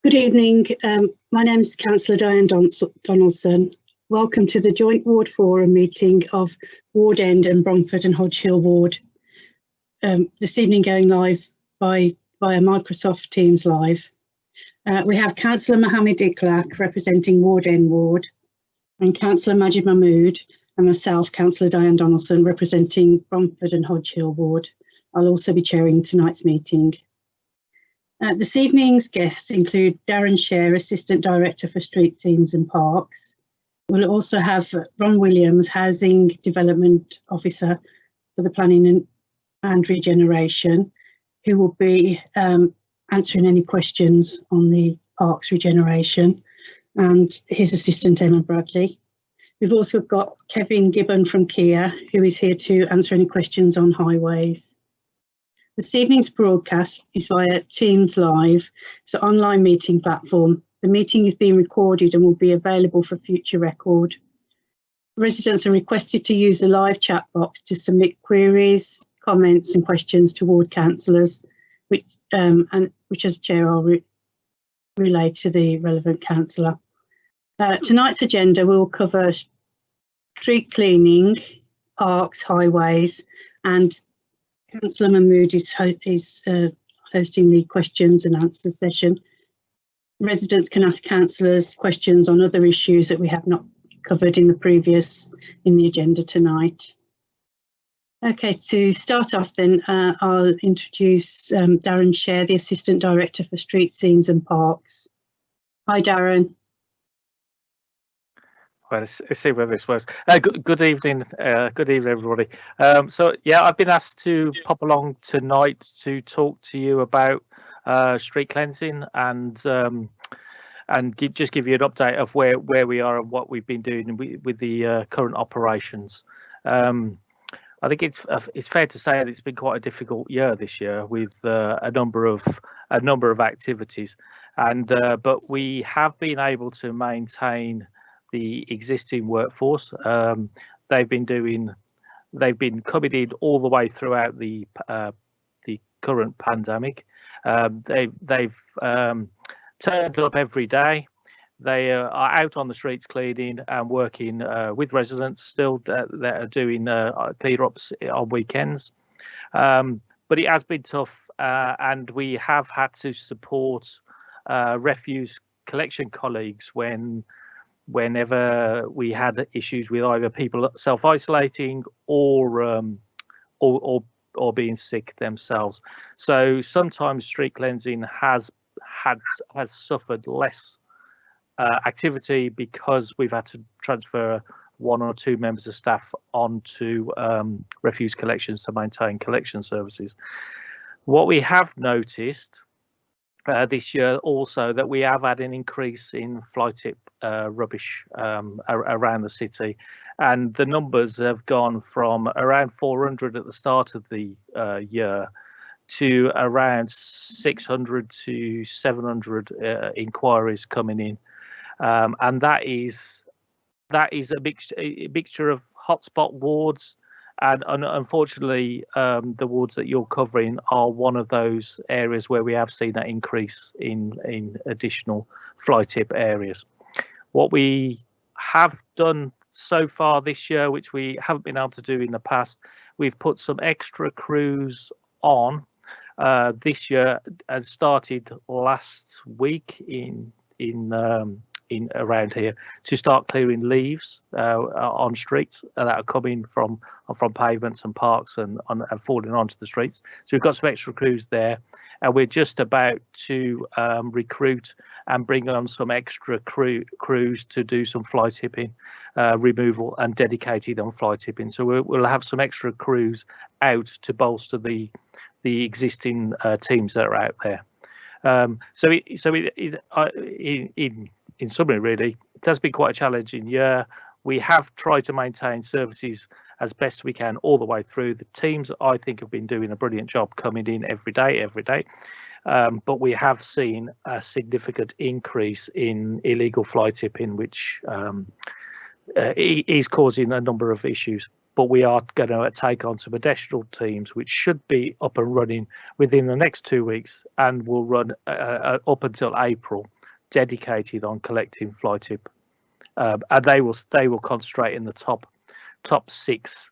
Good evening. My name is Councillor Diane Donaldson. Welcome to the Joint Ward Forum meeting of Ward End and Bromford and Hodge Hill Ward. This evening going live via Microsoft Teams Live. We have Councillor Mohammed Iqlaq representing Ward End Ward, and Councillor Majid Mahmood, and myself, Councillor Diane Donaldson, representing Bromford and Hodge Hill Ward. I'll also be chairing tonight's meeting. This evening's guests include Darren Sher, Assistant Director for Street Scenes and Parks. We'll also have Ron Williams, Housing Development Officer for the Planning and Regeneration, who will be answering any questions on the Parks regeneration, and his assistant Emma Bradley. We've also got Kevin Gibbon from Kia, who is here to answer any questions on highways. This evening's broadcast is via Teams Live. It's an online meeting platform. The meeting is being recorded and will be available for future record. Residents are requested to use the live chat box to submit queries, comments and questions to ward councillors, which as chair I'll relay to the relevant councillor. Tonight's agenda will cover street cleaning, parks, highways, and Councillor Mahmood is hosting the questions and answers session. Residents can ask councillors questions on other issues that we have not covered in the agenda tonight. Okay, to start off then, I'll introduce Darren Sher, the Assistant Director for Street Scenes and Parks. Hi, Darren. Well, let's see whether this works. Good evening, everybody. So yeah, I've been asked to pop along tonight to talk to you about street cleansing and just give you an update of where we are and what we've been doing with the current operations. I think it's fair to say that it's been quite a difficult year this year with a number of activities, and but we have been able to maintain the existing workforce. They've been coming in all the way throughout the current pandemic. They've turned up every day. They are out on the streets cleaning and working with residents still that are doing clean ups on weekends. But it has been tough, and we have had to support refuse collection colleagues whenever we had issues with either people self-isolating or being sick themselves. So sometimes street cleansing has suffered less activity because we've had to transfer one or two members of staff onto refuse collections to maintain collection services. What we have noticed this year also that we have had an increase in fly tip rubbish around the city, and the numbers have gone from around 400 at the start of the year to around 600 to 700 inquiries coming in, and that is a mixture of hotspot wards. And unfortunately, the wards that you're covering are one of those areas where we have seen that increase in additional fly tip areas. What we have done so far this year, which we haven't been able to do in the past, we've put some extra crews on this year and started last week in around here to start clearing leaves on streets that are coming from pavements and parks and falling onto the streets. So we've got some extra crews there, and we're just about to recruit and bring on some extra crews to do some fly tipping removal and dedicated on fly tipping. So we'll have some extra crews out to bolster the existing teams that are out there. In summary, really, it has been quite a challenging year. We have tried to maintain services as best we can all the way through. The teams, I think, have been doing a brilliant job coming in every day. But we have seen a significant increase in illegal fly tipping, which is causing a number of issues. But we are going to take on some additional teams, which should be up and running within the next 2 weeks and will run up until April. dedicated on collecting fly tip, and they will concentrate in the top 6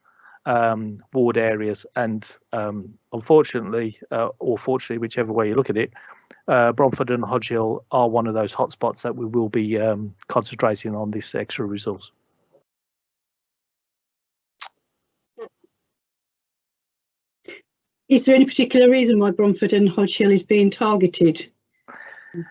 ward areas. And unfortunately, or fortunately, whichever way you look at it, Bromford and Hodge Hill are one of those hotspots that we will be concentrating on this extra resource. Is there any particular reason why Bromford and Hodge Hill is being targeted? We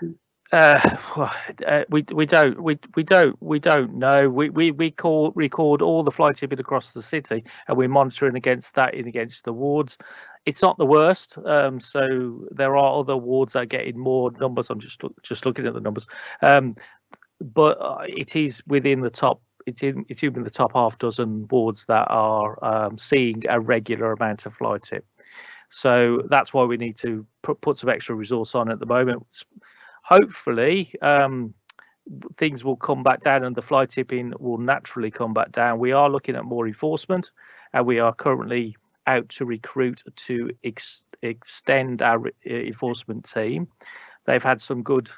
don't know. We record all the fly tipping across the city, and we're monitoring against the wards. It's not the worst. So there are other wards that are getting more numbers. I'm just looking at the numbers, but it is within the top. It's in the top half dozen wards that are seeing a regular amount of fly tip. So that's why we need to put some extra resource on at the moment. Hopefully, things will come back down and the fly tipping will naturally come back down. We are looking at more enforcement, and we are currently out to recruit to extend our enforcement team. They've had some good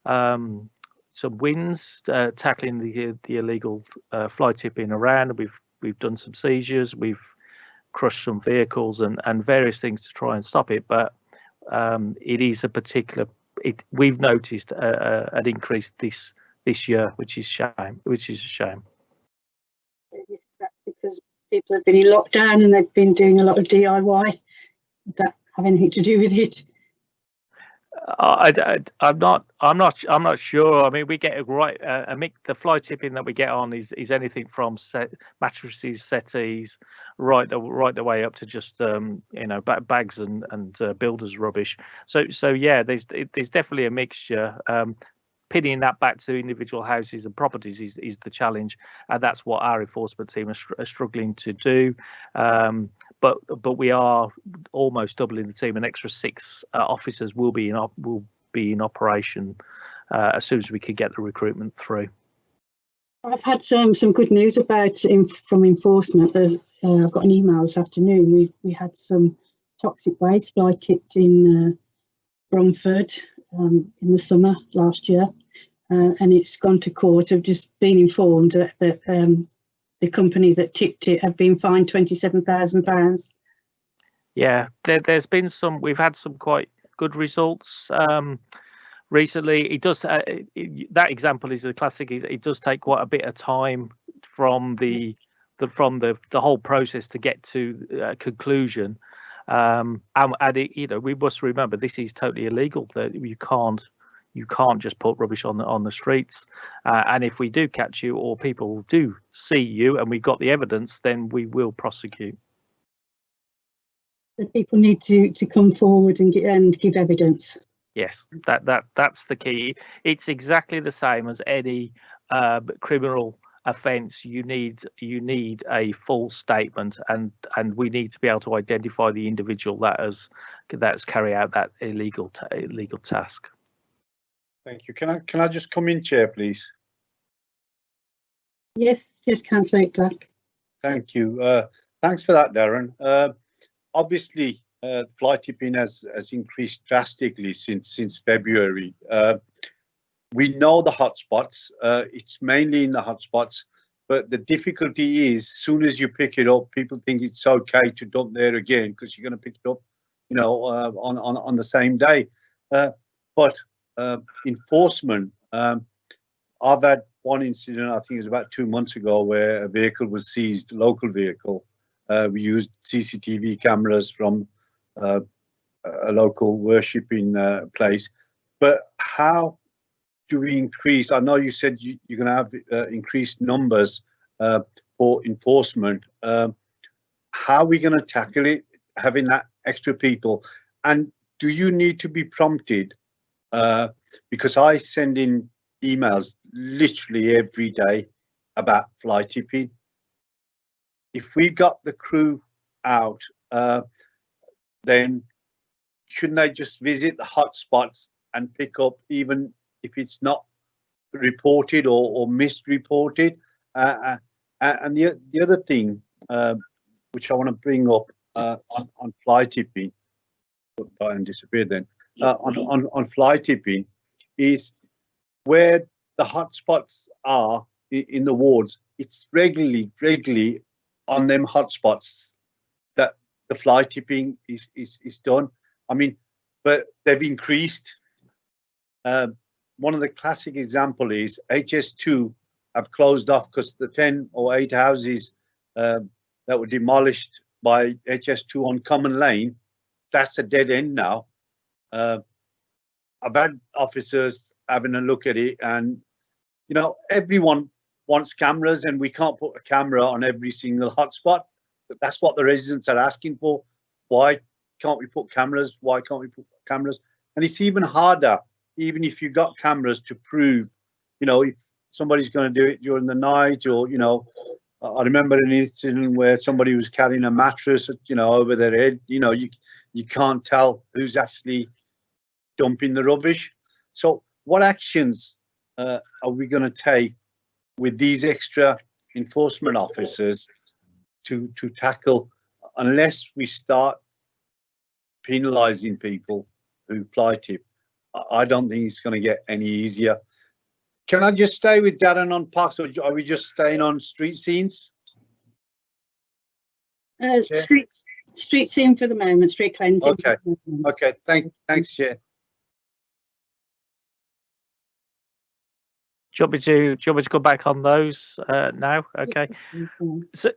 some wins tackling the illegal fly tipping around. We've done some seizures. We've crushed some vehicles and various things to try and stop it. But it is a particular. We've noticed an increase this year, which is a shame. That's because people have been in lockdown and they've been doing a lot of DIY. Does that have anything to do with it? I'm not sure. I mean, we get the fly tipping that we get on is anything from mattresses, settees, right the way up to just bags and builders rubbish. So yeah, there's definitely a mixture. Pinning that back to individual houses and properties is the challenge, and that's what our enforcement team are struggling to do. But we are almost doubling the team. An extra 6 officers will be in operation as soon as we can get the recruitment through. I've had some good news about from enforcement. I've got an email this afternoon. We had some toxic waste fly tipped in Bromford in the summer last year, and it's gone to court. I've just been informed that the company that tipped it have been fined £27,000. Yeah, there's been some. We've had some quite good results recently. It does. That example is a classic. It does take quite a bit of time from the whole process to get to a conclusion. And it, we must remember this is totally illegal. That you can't just put rubbish on the streets. And if we do catch you, or people do see you, and we've got the evidence, then we will prosecute. The people need to come forward and give evidence. Yes, that's the key. It's exactly the same as any criminal offence. You need a full statement, and we need to be able to identify the individual that's carry out that illegal task. Thank you. Can I just come in, Chair, please? Yes, Councillor Black. Thank you. Thanks for that, Darren. Obviously, fly tipping has increased drastically since February. We know the hotspots. It's mainly in the hotspots, but the difficulty is, as soon as you pick it up, people think it's okay to dump there again because you're going to pick it up, on the same day. But enforcement. I've had one incident, I think it was about 2 months ago, where a vehicle was seized, a local vehicle. We used CCTV cameras from a local worshipping place. But how do we increase? I know you said you're going to have increased numbers for enforcement. How are we going to tackle it, having that extra people? And do you need to be prompted? Because I send in emails literally every day about fly tipping. If we got the crew out, then shouldn't they just visit the hotspots and pick up, even if it's not reported or misreported? And the other thing which I want to bring up on fly tipping, and disappeared then. On fly tipping is where the hotspots are in the wards, it's regularly on them hotspots that the fly tipping is done. I mean, but they've increased. One of the classic example is HS2 have closed off because the 10 or 8 houses that were demolished by HS2 on Common Lane, that's a dead end now. I've had officers having a look at it, and you know, everyone wants cameras, and we can't put a camera on every single hotspot. But that's what the residents are asking for. Why can't we put cameras? Why can't we put cameras? And it's even harder, even if you've got cameras, to prove, you know, if somebody's going to do it during the night, or, you know, I remember an incident where somebody was carrying a mattress, you know, over their head. You know, you can't tell who's actually dumping the rubbish. So what actions are we going to take with these extra enforcement officers to tackle, unless we start penalising people who fly tip? I don't think it's going to get any easier. Can I just stay with Darren on parks, or are we just staying on street scenes? Street scene for the moment, street cleansing. Okay, okay, thanks, Chair. Do you want me to go back on those now? Okay. So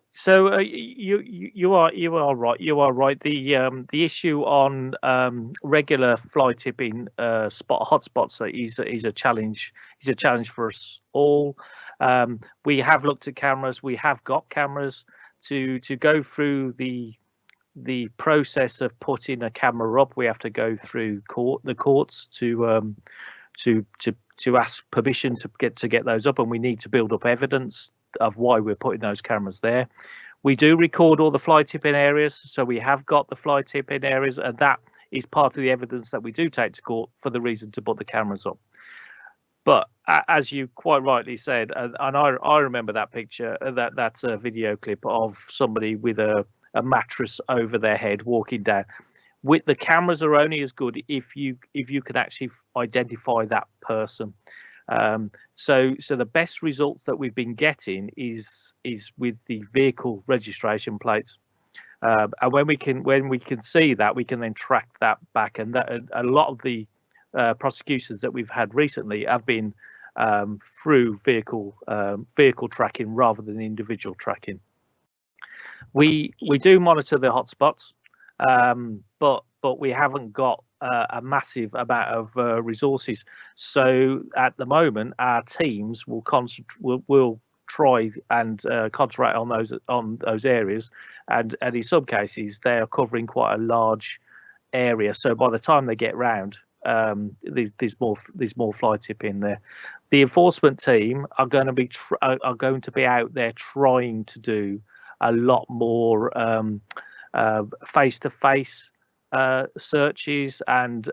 you are right. You are right. The issue on regular fly tipping hotspots is a challenge. Is a challenge for us all. We have looked at cameras. We have got cameras to go through the process of putting a camera up. We have to go through the courts to ask permission to get those up, and we need to build up evidence of why we're putting those cameras there. We do record all the fly tipping areas, so we have got the fly tipping areas, and that is part of the evidence that we do take to court for the reason to put the cameras up. But as you quite rightly said, and I remember that picture, that video clip of somebody with a mattress over their head walking down. With the cameras are only as good if you can actually identify that person. So the best results that we've been getting is with the vehicle registration plates, and when we can see that, we can then track that back. And that a lot of the prosecutions that we've had recently have been through vehicle tracking rather than individual tracking. We do monitor the hotspots. But we haven't got a massive amount of resources. So at the moment, our teams will try and concentrate on those areas, and in some cases they are covering quite a large area. So by the time they get round, there's more fly tipping there. The enforcement team are going to be out there trying to do a lot more face-to-face searches and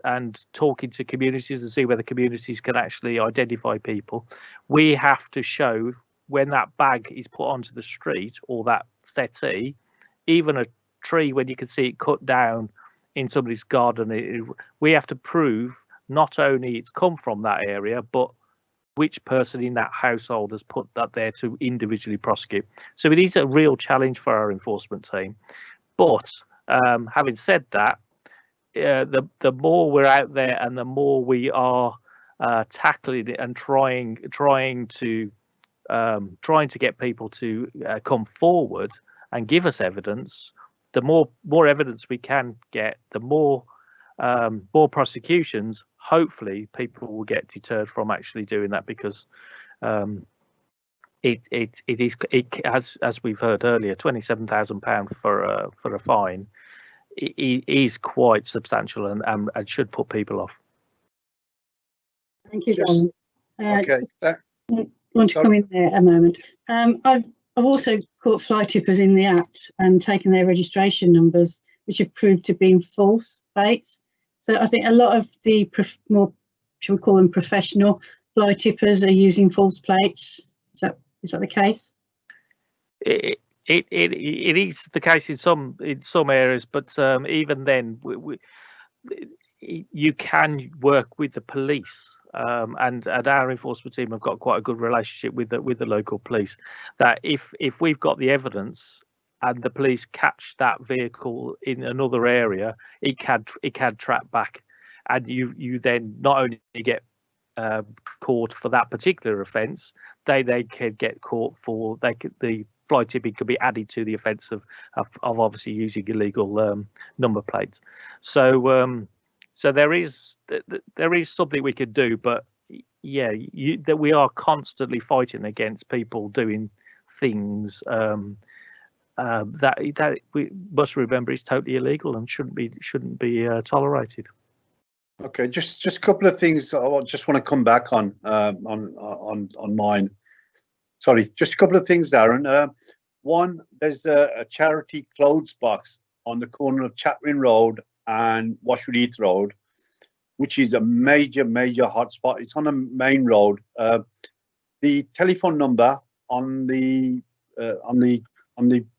talking to communities and see whether communities can actually identify people. We have to show when that bag is put onto the street, or that settee, even a tree, when you can see it cut down in somebody's garden, we have to prove not only it's come from that area, but which person in that household has put that there to individually prosecute. So it is a real challenge for our enforcement team. But having said that, the more we're out there and the more we are tackling it and trying to get people to come forward and give us evidence, the more evidence we can get, the more prosecutions. Hopefully, people will get deterred from actually doing that, because it is, as we've heard earlier, £27,000 for a fine. It is quite substantial and should put people off. Thank you, John. Okay. I want to come in there a moment. I've also caught fly tippers in the act and taken their registration numbers, which have proved to be false plates. So I think a lot of the more, shall we call them, professional fly tippers are using false plates. Is that the case? It is the case in some areas, but even then, you can work with the police and our enforcement team have got quite a good relationship with the local police, that if we've got the evidence and the police catch that vehicle in another area, it can track back, and you then not only get caught for that particular offence, they could get caught for the fly tipping could be added to the offence of obviously using illegal number plates. So so there is something we could do, but yeah, that we are constantly fighting against people doing things that we must remember is totally illegal and shouldn't be tolerated. Okay, just a couple of things I just want to come back on mine. Sorry, just a couple of things, Darren. One, there's a charity clothes box on the corner of Chatwin Road and Washwood Heath Road, which is a major hotspot. It's on a main road. The telephone number on the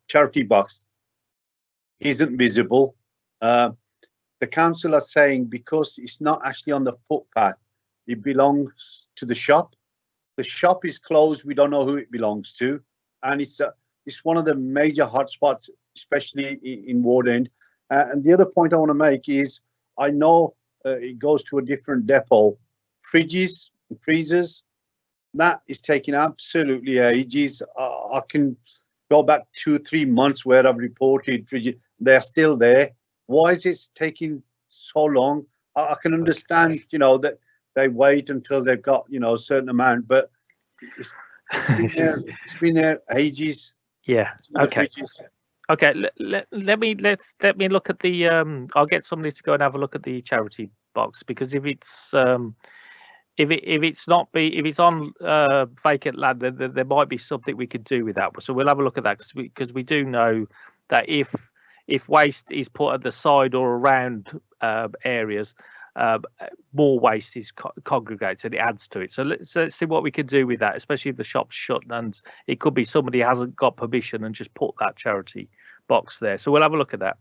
charity box isn't visible. The council are saying because it's not actually on the footpath, it belongs to the shop. The shop is closed. We don't know who it belongs to, and it's one of the major hotspots, especially in Ward End. And the other point I want to make is I know it goes to a different depot. Fridges, freezers, that is taking absolutely ages. I can go back 2 or 3 months where I've reported fridges. They're still there. Why is it taking so long? I can understand, that they wait until they've got, a certain amount, but it's been there ages. Yeah. Okay. Okay. Let me look at the. I'll get somebody to go and have a look at the charity box, because if it's on vacant land, then there might be something we could do with that. So we'll have a look at that, because we do know that if waste is put at the side or around areas, more waste is congregates and it adds to it. So let's see what we can do with that, especially if the shop's shut and it could be somebody hasn't got permission and just put that charity box there. So we'll have a look at that.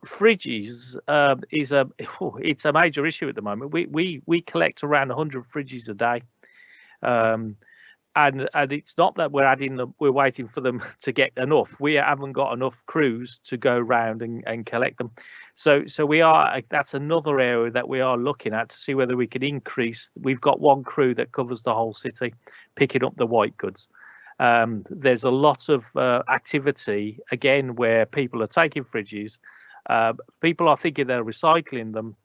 Fridges it's a major issue at the moment. We collect around 100 fridges a day. And it's not that we're waiting for them to get enough. We haven't got enough crews to go round and collect them. So that's another area that we are looking at to see whether we can increase. We've got one crew that covers the whole city, picking up the white goods. There's a lot of activity, again, where people are taking fridges. People are thinking they're recycling them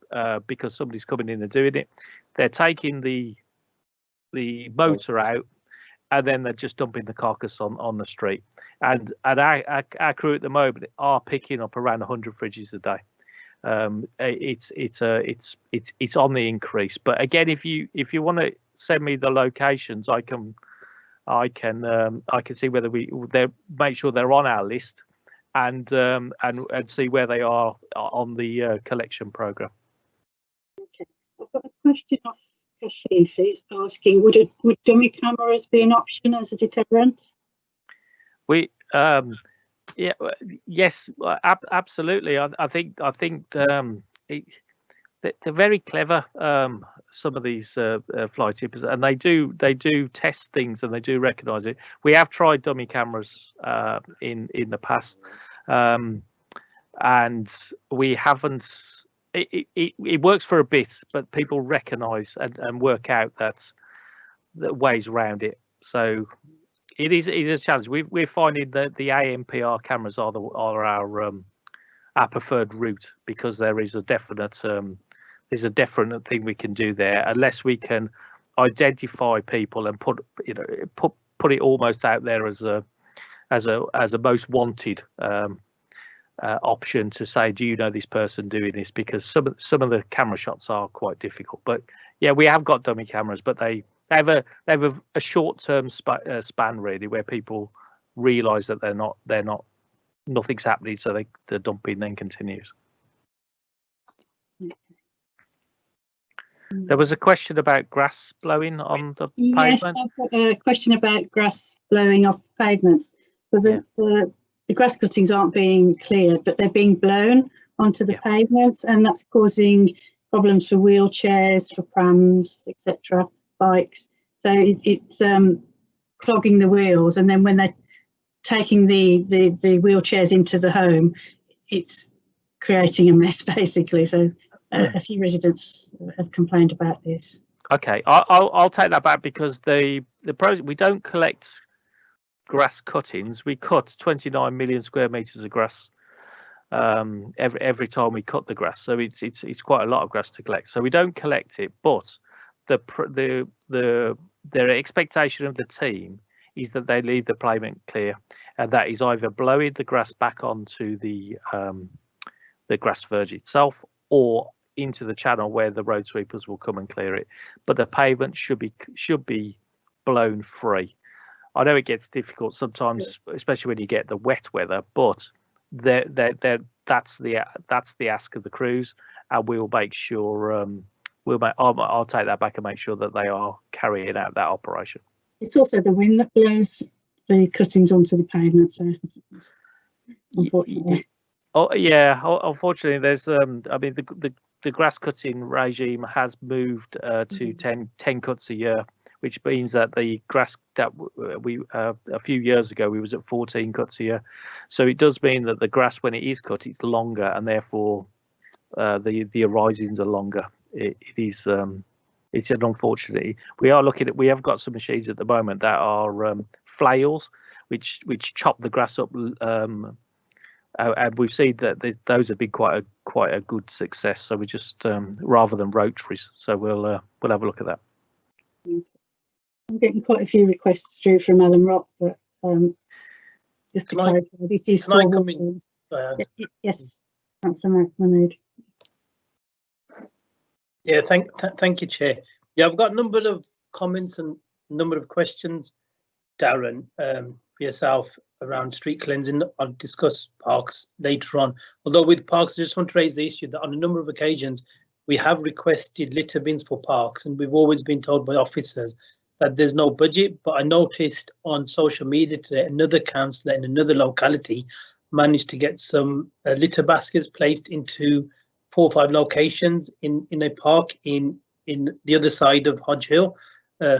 because somebody's coming in and doing it. They're taking the motor out, and then they're just dumping the carcass on the street. And our crew at the moment are picking up around 100 fridges a day. It's on the increase. But again, if you want to send me the locations, I can see whether they make sure they're on our list, and see where they are on the collection program. Okay, I've got a question off He's asking, would dummy cameras be an option as a deterrent? Yes, absolutely. I think they're very clever. Some of these fly tippers, and they do test things and they do recognise it. We have tried dummy cameras in the past, and we haven't. It works for a bit, but people recognise and work out that ways around it. So it is a challenge. We're finding that the AMPR cameras are our preferred route, because there is a definite thing we can do there, unless we can identify people and put it almost out there as a most wanted option to say, do you know this person doing this? Because some of the camera shots are quite difficult. But yeah, we have got dummy cameras, but they have a short-term span really, where people realise that nothing's happening, so the dumping then continues. There was a question about grass blowing on the pavement. Yes, I've got a question about grass blowing off pavements. So the grass cuttings aren't being cleared, but they're being blown onto the pavements, and that's causing problems for wheelchairs, for prams, etc., bikes. So it's clogging the wheels, and then when they're taking the wheelchairs into the home, it's creating a mess basically. So a few residents have complained about this. Okay, I'll take that back, because we don't collect grass cuttings. We cut 29 million square meters of grass every time we cut the grass, so it's quite a lot of grass to collect. So we don't collect it, but their expectation of the team is that they leave the pavement clear, and that is either blowing the grass back onto the grass verge itself, or into the channel where the road sweepers will come and clear it. But the pavement should be blown free. I know it gets difficult sometimes, especially when you get the wet weather, but that's the ask of the crews, and we'll make sure I'll take that back and make sure that they are carrying out that operation. It's also the wind that blows the cuttings onto the pavement, so unfortunately. Oh yeah, unfortunately, there's I mean the grass cutting regime has moved to 10 cuts a year, which means that the grass that we a few years ago we was at 14 cuts a year. So it does mean that the grass, when it is cut, it's longer, and therefore the arisings are longer. It's an unfortunate. We have got some machines at the moment that are flails, which chop the grass up. And we've seen that those have been quite a good success. So we just rather than rotaries. So we'll have a look at that. I'm getting quite a few requests through from Alan Rock, but just to clarify, this is can I come in? Yes, that's Mahmood. Yeah, thank you, Chair. Yeah, I've got a number of comments and a number of questions, Darren, for yourself around street cleansing. I'll discuss parks later on. Although with parks, I just want to raise the issue that on a number of occasions we have requested litter bins for parks, and we've always been told by officers that there's no budget. But I noticed on social media today another councillor in another locality managed to get some litter baskets placed into 4 or 5 locations in a park in the other side of Hodge Hill.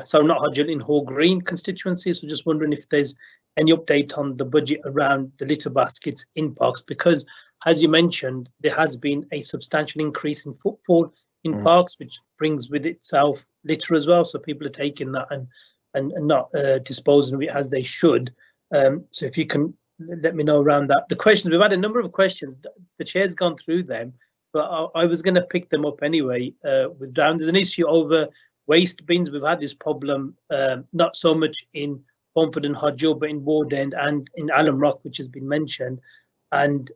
So not Hodge Hill, in Hall Green constituency. So just wondering if there's any update on the budget around the litter baskets in parks, because as you mentioned, there has been a substantial increase in footfall in parks, which brings with itself litter as well. So people are taking that and not disposing of it as they should. So if you can let me know around that. The questions, we've had a number of questions. The chair's gone through them, but I was going to pick them up anyway. With Brown, there's an issue over waste bins. We've had this problem not so much in Bromford and Hodge, but in Ward End and in Alum Rock, which has been mentioned. And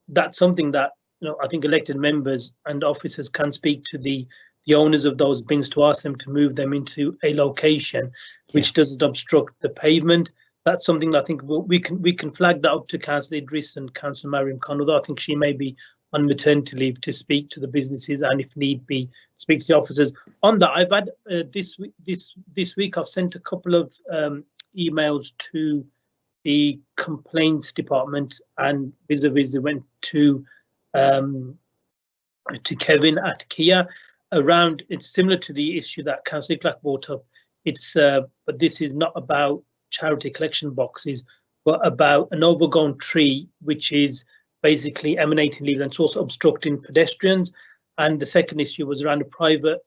that's something that, you know, I think elected members and officers can speak to the owners of those bins to ask them to move them into a location which doesn't obstruct the pavement. That's something that I think we can flag that up to Councillor Idris and Councillor Mariam Khan, although I think she may be on maternity leave, to speak to the businesses and, if need be, speak to the officers. On that, I've had this week I've sent a couple of emails to the complaints department, and vis-a-vis went to Kevin at Kia around. It's similar to the issue that Councillor Clark brought up. It's but this is not about charity collection boxes, but about an overgrown tree which is basically emanating leaves and it's also obstructing pedestrians. And the second issue was around a private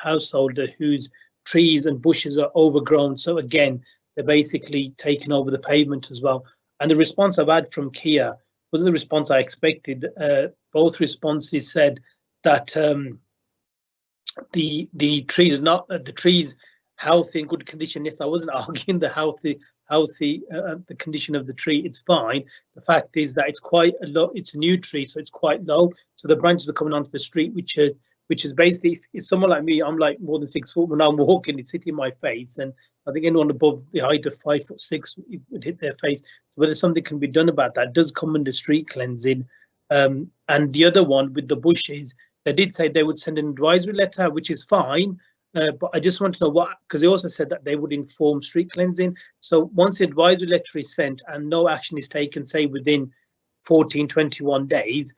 householder whose trees and bushes are overgrown. So again, they're basically taking over the pavement as well. And the response I've had from Kia wasn't the response I expected. Both responses said that the trees healthy and good condition. Yes, I wasn't arguing the the condition of the tree. It's fine. The fact is that it's quite a low. It's a new tree, so it's quite low. So the branches are coming onto the street, which is basically, if someone like me, I'm like more than 6 foot. When I'm walking, it's hitting my face, and I think anyone above the height of 5'6" would hit their face. So whether something can be done about that does come under street cleansing. And the other one with the bushes, they did say they would send an advisory letter, which is fine. But I just want to know what, because they also said that they would inform street cleansing. So once the advisory letter is sent and no action is taken, say within 14, 21 days,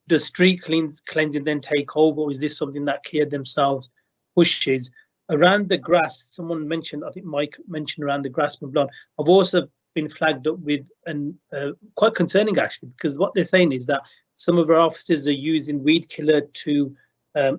does street cleansing then take over, or is this something that Care themselves pushes? Around the grass, someone mentioned, I think Mike mentioned around the grass being blown. I've also been flagged up with, and quite concerning actually, because what they're saying is that some of our officers are using weed killer to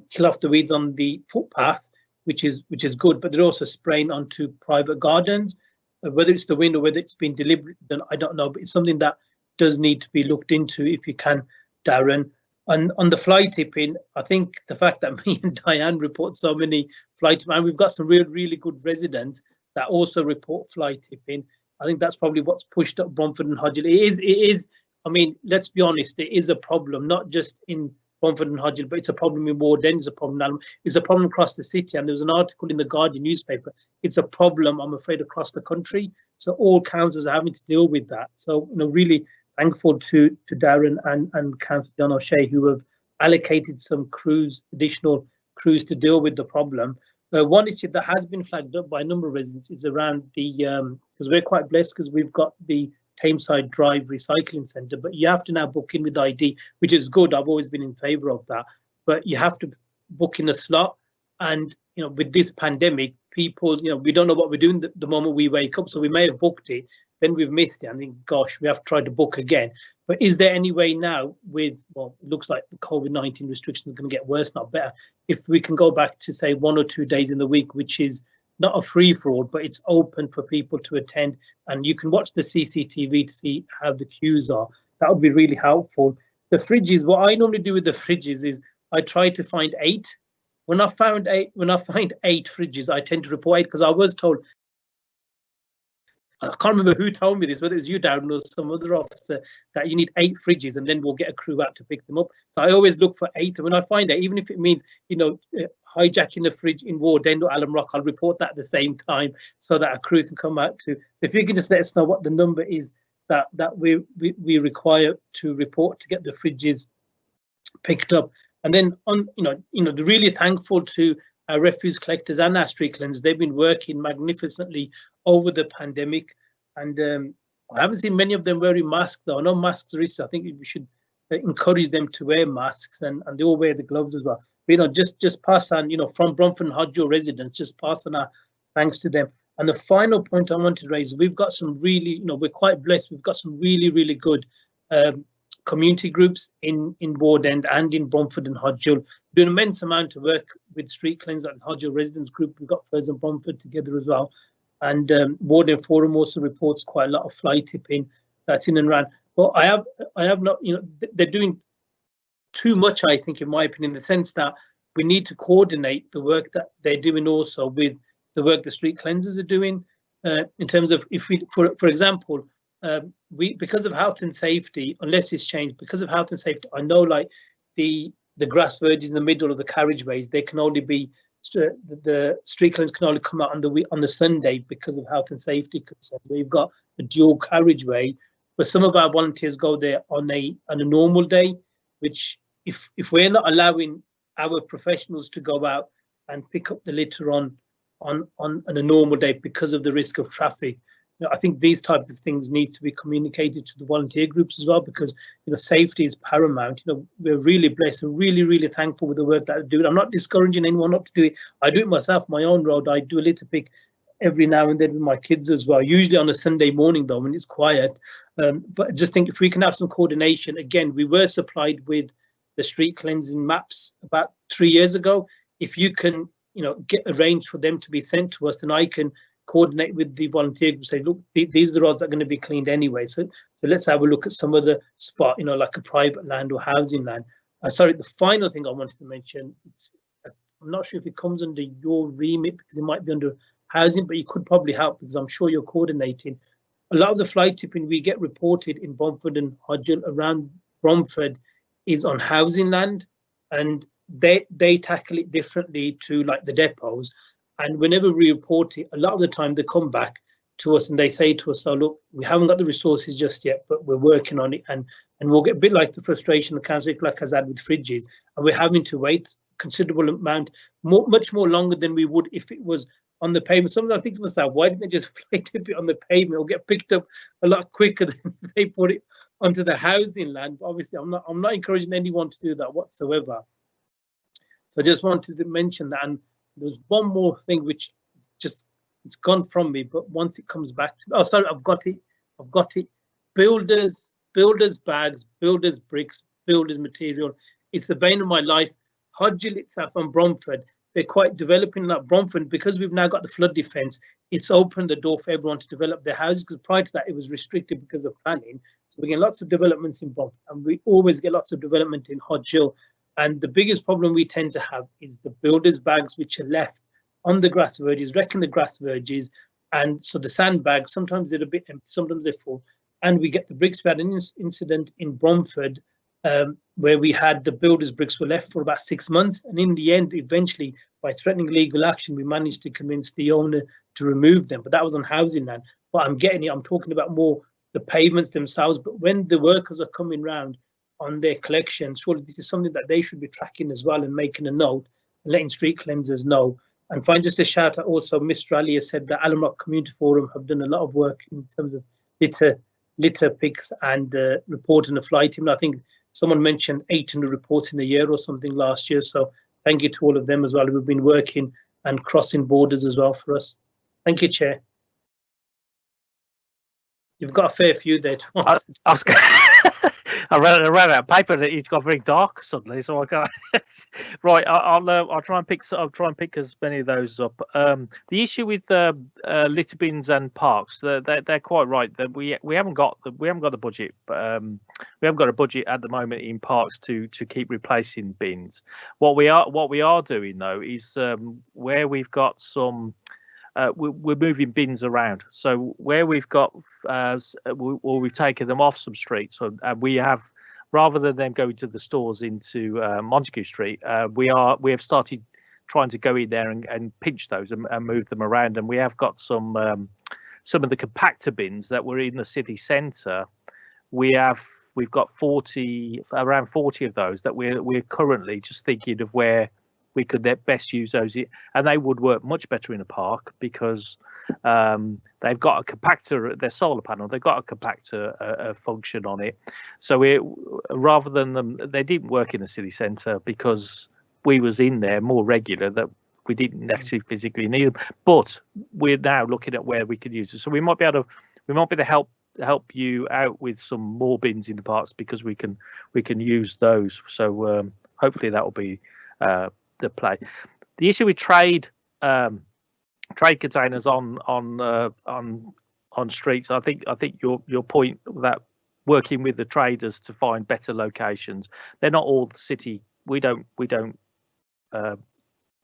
kill off the weeds on the footpath, which is good, but they're also spraying onto private gardens. Whether it's the wind or whether it's been deliberate, then I don't know, but it's something that does need to be looked into if you can, Darren. And on the fly tipping, I think the fact that me and Diane report so many fly tipping, and we've got some really good residents that also report fly tipping. I think that's probably what's pushed up Bromford and Hodge. It is. I mean, let's be honest, it is a problem, not just in Bromford and Hodge, but it's a problem in Ward End, it's a problem. It's a problem across the city. And there was an article in the Guardian newspaper. It's a problem, I'm afraid, across the country. So all councils are having to deal with that. So, really thankful to Darren and Councillor John O'Shea, who have allocated some additional crews to deal with the problem. One issue that has been flagged up by a number of residents is around the, because we're quite blessed because we've got the Tameside Drive Recycling Centre, but you have to now book in with ID, which is good. I've always been in favour of that, but you have to book in a slot. And, with this pandemic, people, we don't know what we're doing the moment we wake up. So we may have booked it, then we've missed it. I think, gosh, we have to try to book again. But is there any way now with, well, it looks like the COVID-19 restrictions are going to get worse, not better, if we can go back to, say, 1 or 2 days in the week, which is not a free-for-all, but it's open for people to attend, and you can watch the CCTV to see how the queues are. That would be really helpful. The fridges, what I normally do with the fridges is I try to find 8. When I find 8 fridges, I tend to report 8, because I was told, I can't remember who told me this, whether it was you, Darren, or some other officer, that you need 8 fridges and then we'll get a crew out to pick them up. So I always look for 8. And when I find 8, even if it means, hijacking the fridge in Ward End or Alum Rock, I'll report that at the same time so that a crew can come out to. So if you can just let us know what the number is that we require to report to get the fridges picked up. And then really thankful to our refuse collectors and our street cleansers. They've been working magnificently over the pandemic, and I haven't seen many of them wearing masks though. I know masks are risky. I think we should encourage them to wear masks, and they all wear the gloves as well. But, just pass on, from Bromford and Hodge residents, just pass on our thanks to them. And the final point I want to raise, we've got some really, we're quite blessed. We've got some really good community groups in Ward End and in Bromford and Hodge. Doing an immense amount of work with street cleansing, like the Hodge residents group. We've got Furs and Bromford together as well. And Ward End Forum also reports quite a lot of fly tipping that's in and around. But I have not, they're doing too much, I think, in my opinion, in the sense that we need to coordinate the work that they're doing also with the work the street cleansers are doing. In terms of, if we, for example, because of health and safety, unless it's changed, because of health and safety, I know like the grass verges in the middle of the carriageways, they can only be, the street cleaners can only come out on the Sunday because of health and safety concerns. We've got a dual carriageway, but some of our volunteers go there on a normal day, which if we're not allowing our professionals to go out and pick up the litter on a normal day because of the risk of traffic, I think these type of things need to be communicated to the volunteer groups as well, because safety is paramount. We're really blessed and really thankful with the work that I do. I'm not discouraging anyone not to do it. I do it myself, my own road. I do a litter pick every now and then with my kids as well, usually on a Sunday morning though when it's quiet. But I just think if we can have some coordination, again, we were supplied with the street cleansing maps about 3 years ago. If you can get arranged for them to be sent to us, then I can coordinate with the volunteer group, say, look, these are the roads that are going to be cleaned anyway. So let's have a look at some of the spot, like a private land or housing land. Sorry, the final thing I wanted to mention, I'm not sure if it comes under your remit because it might be under housing, but you could probably help because I'm sure you're coordinating. A lot of the fly tipping we get reported in Bromford and Hodge around Bromford is on housing land, and they tackle it differently to like the depots. And whenever we report it, a lot of the time they come back to us and they say to us, "Oh, look, we haven't got the resources just yet, but we're working on it." And we'll get a bit like the frustration the council has had with fridges, and we're having to wait considerable amount, much more longer than we would if it was on the pavement. Sometimes I think to myself, why didn't they just fly tip it on the pavement or get picked up a lot quicker than they put it onto the housing land. Obviously, I'm not encouraging anyone to do that whatsoever. So I just wanted to mention that. And there's one more thing which just it's gone from me, but once it comes back to, oh sorry, I've got it. Builders bags, builders bricks, builders material. It's the bane of my life. Hodge itself and Bromford, they're quite developing that. Bromford, because we've now got the flood defence, it's opened the door for everyone to develop their houses, because prior to that it was restricted because of planning. So we get lots of developments in Bromford, and we always get lots of development in Hodge Hill. And the biggest problem we tend to have is the builders bags which are left on the grass verges, wrecking the grass verges. And so the sandbags, sometimes they're a bit empty, sometimes they're full. And we get the bricks. We had an incident in Bromford where we had the builders bricks were left for about 6 months. And in the end, eventually, by threatening legal action, we managed to convince the owner to remove them. But that was on housing land. But I'm talking about more the pavements themselves. But when the workers are coming round on their collection, surely this is something that they should be tracking as well and making a note and letting street cleansers know. And finally, just a shout out also, Mr. Ali has said that Alum Rock Community Forum have done a lot of work in terms of litter picks and reporting the fly team. I think someone mentioned 800 reports in a year or something last year. So thank you to all of them as well who've been working and crossing borders as well for us. Thank you, Chair. You've got a fair few there. I ran out of paper and it's got very dark suddenly, so I can't. Right, I'll try and pick as many of those up. The issue with litter bins and parks, they're quite right. That we haven't got the budget. We haven't got a budget at the moment in parks to keep replacing bins. What we are doing though is where we've got some. We're moving bins around. So where we've got, we've taken them off some streets, and we have, rather than them going to the stores into Montague Street, we have started trying to go in there and pinch those and move them around. And we have got some of the compactor bins that were in the city centre. We've got around 40 of those that we're currently just thinking of where we could best use those, and they would work much better in a park because they've got a compactor. They're solar panel. They've got a compactor function on it. So rather than they didn't work in the city centre because we was in there more regular that we didn't actually physically need them. But we're now looking at where we could use it. So we might be able to help you out with some more bins in the parks because we can use those. So hopefully that will be the play. The issue with trade containers on streets, I think your point that working with the traders to find better locations. They're not all the city. We don't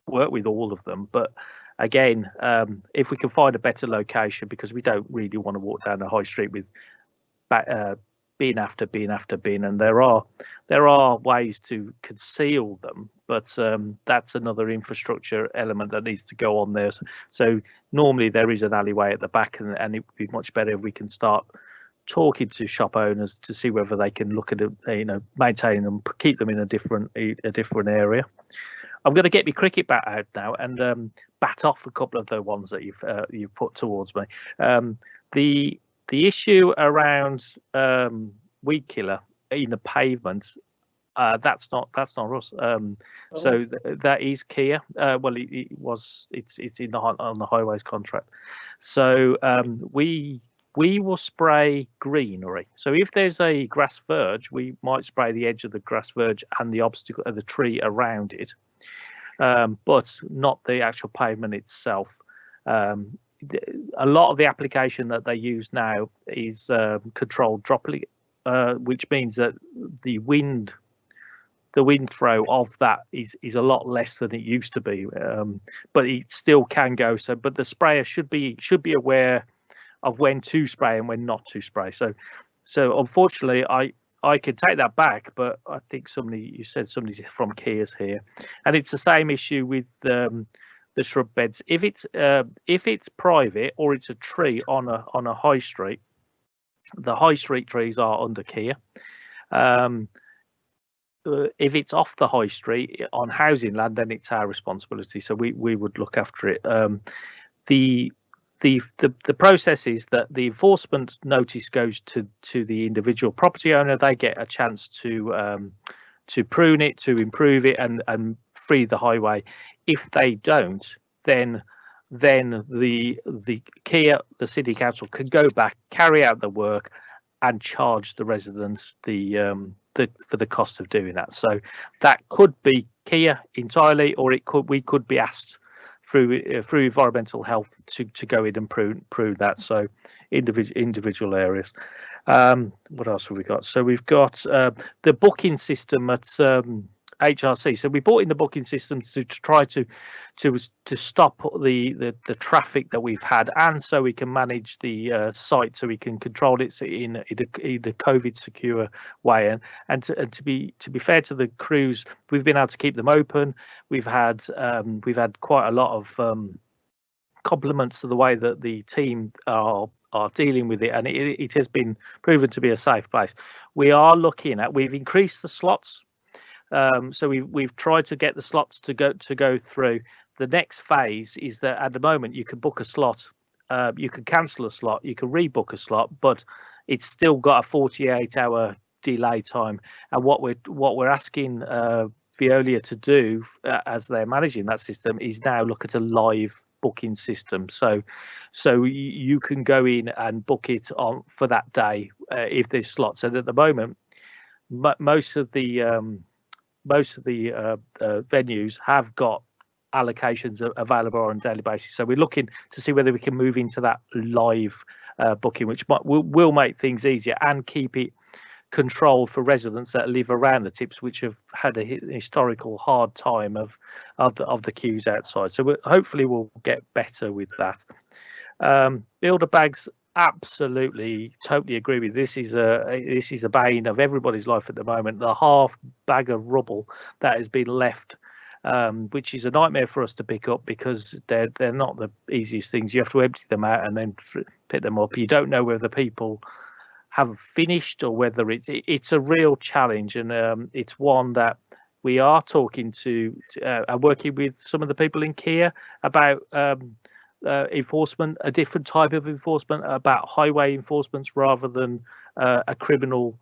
work with all of them, but again, if we can find a better location, because we don't really want to walk down the high street with bin after bin after bin, and there are ways to conceal them, but that's another infrastructure element that needs to go on there. So normally there is an alleyway at the back, and it would be much better if we can start talking to shop owners to see whether they can look at it, maintaining them, keep them in a different area. I'm going to get my cricket bat out now and bat off a couple of the ones that you've put towards me. The issue around weed killer in the pavement, that's not us. So that is Kia. Well, it's in on the highways contract. So we will spray greenery. So if there's a grass verge, we might spray the edge of the grass verge and the obstacle of the tree around it, but not the actual pavement itself. A lot of the application that they use now is controlled droplet, which means that the wind throw of that is a lot less than it used to be, but it still can go. So, but the sprayer should be aware of when to spray and when not to spray. So unfortunately, I could take that back, but I think you said somebody's from Kia's here, and it's the same issue with the shrub beds. If it's private or it's a tree on a high street, the high street trees are under Kia. If it's off the high street on housing land, then it's our responsibility. So we would look after it. the process is that the enforcement notice goes to the individual property owner. They get a chance to prune it, to improve it, and free the highway. If they don't, then the Kia, the city council, can go back, carry out the work, and charge the residents for the cost of doing that. So that could be Kia entirely, or we could be asked through environmental health to go in and prune that. So individual areas. What else have we got? So we've got the booking system at HRC. So we brought in the booking system to try to stop the traffic that we've had, and so we can manage the site, so we can control it in a COVID secure way. And to be fair to the crews, we've been able to keep them open. We've had quite a lot of compliments to the way that the team are dealing with it, and it has been proven to be a safe place. We've increased the slots. So we've tried to get the slots to go through. The next phase is that at the moment you can book a slot, you can cancel a slot, you can rebook a slot, but it's still got a 48-hour delay time. And what we're asking Veolia to do, as they're managing that system, is now look at a live booking system. So you can go in and book it on for that day if there's slots. And at the moment, most of the venues have got allocations available on a daily basis. So we're looking to see whether we can move into that live booking, which will make things easier and keep it controlled for residents that live around the tips, which have had a historical hard time of the queues outside. So hopefully we'll get better with that. Builder bags. Absolutely, totally agree with this. Is a bane of everybody's life at the moment. The half bag of rubble that has been left, which is a nightmare for us to pick up, because they're not the easiest things. You have to empty them out and then pick them up. You don't know whether people have finished or whether it's a real challenge, and it's one that we are talking to working with some of the people in Kia about. Enforcement, a different type of enforcement, about highway enforcements rather than a criminal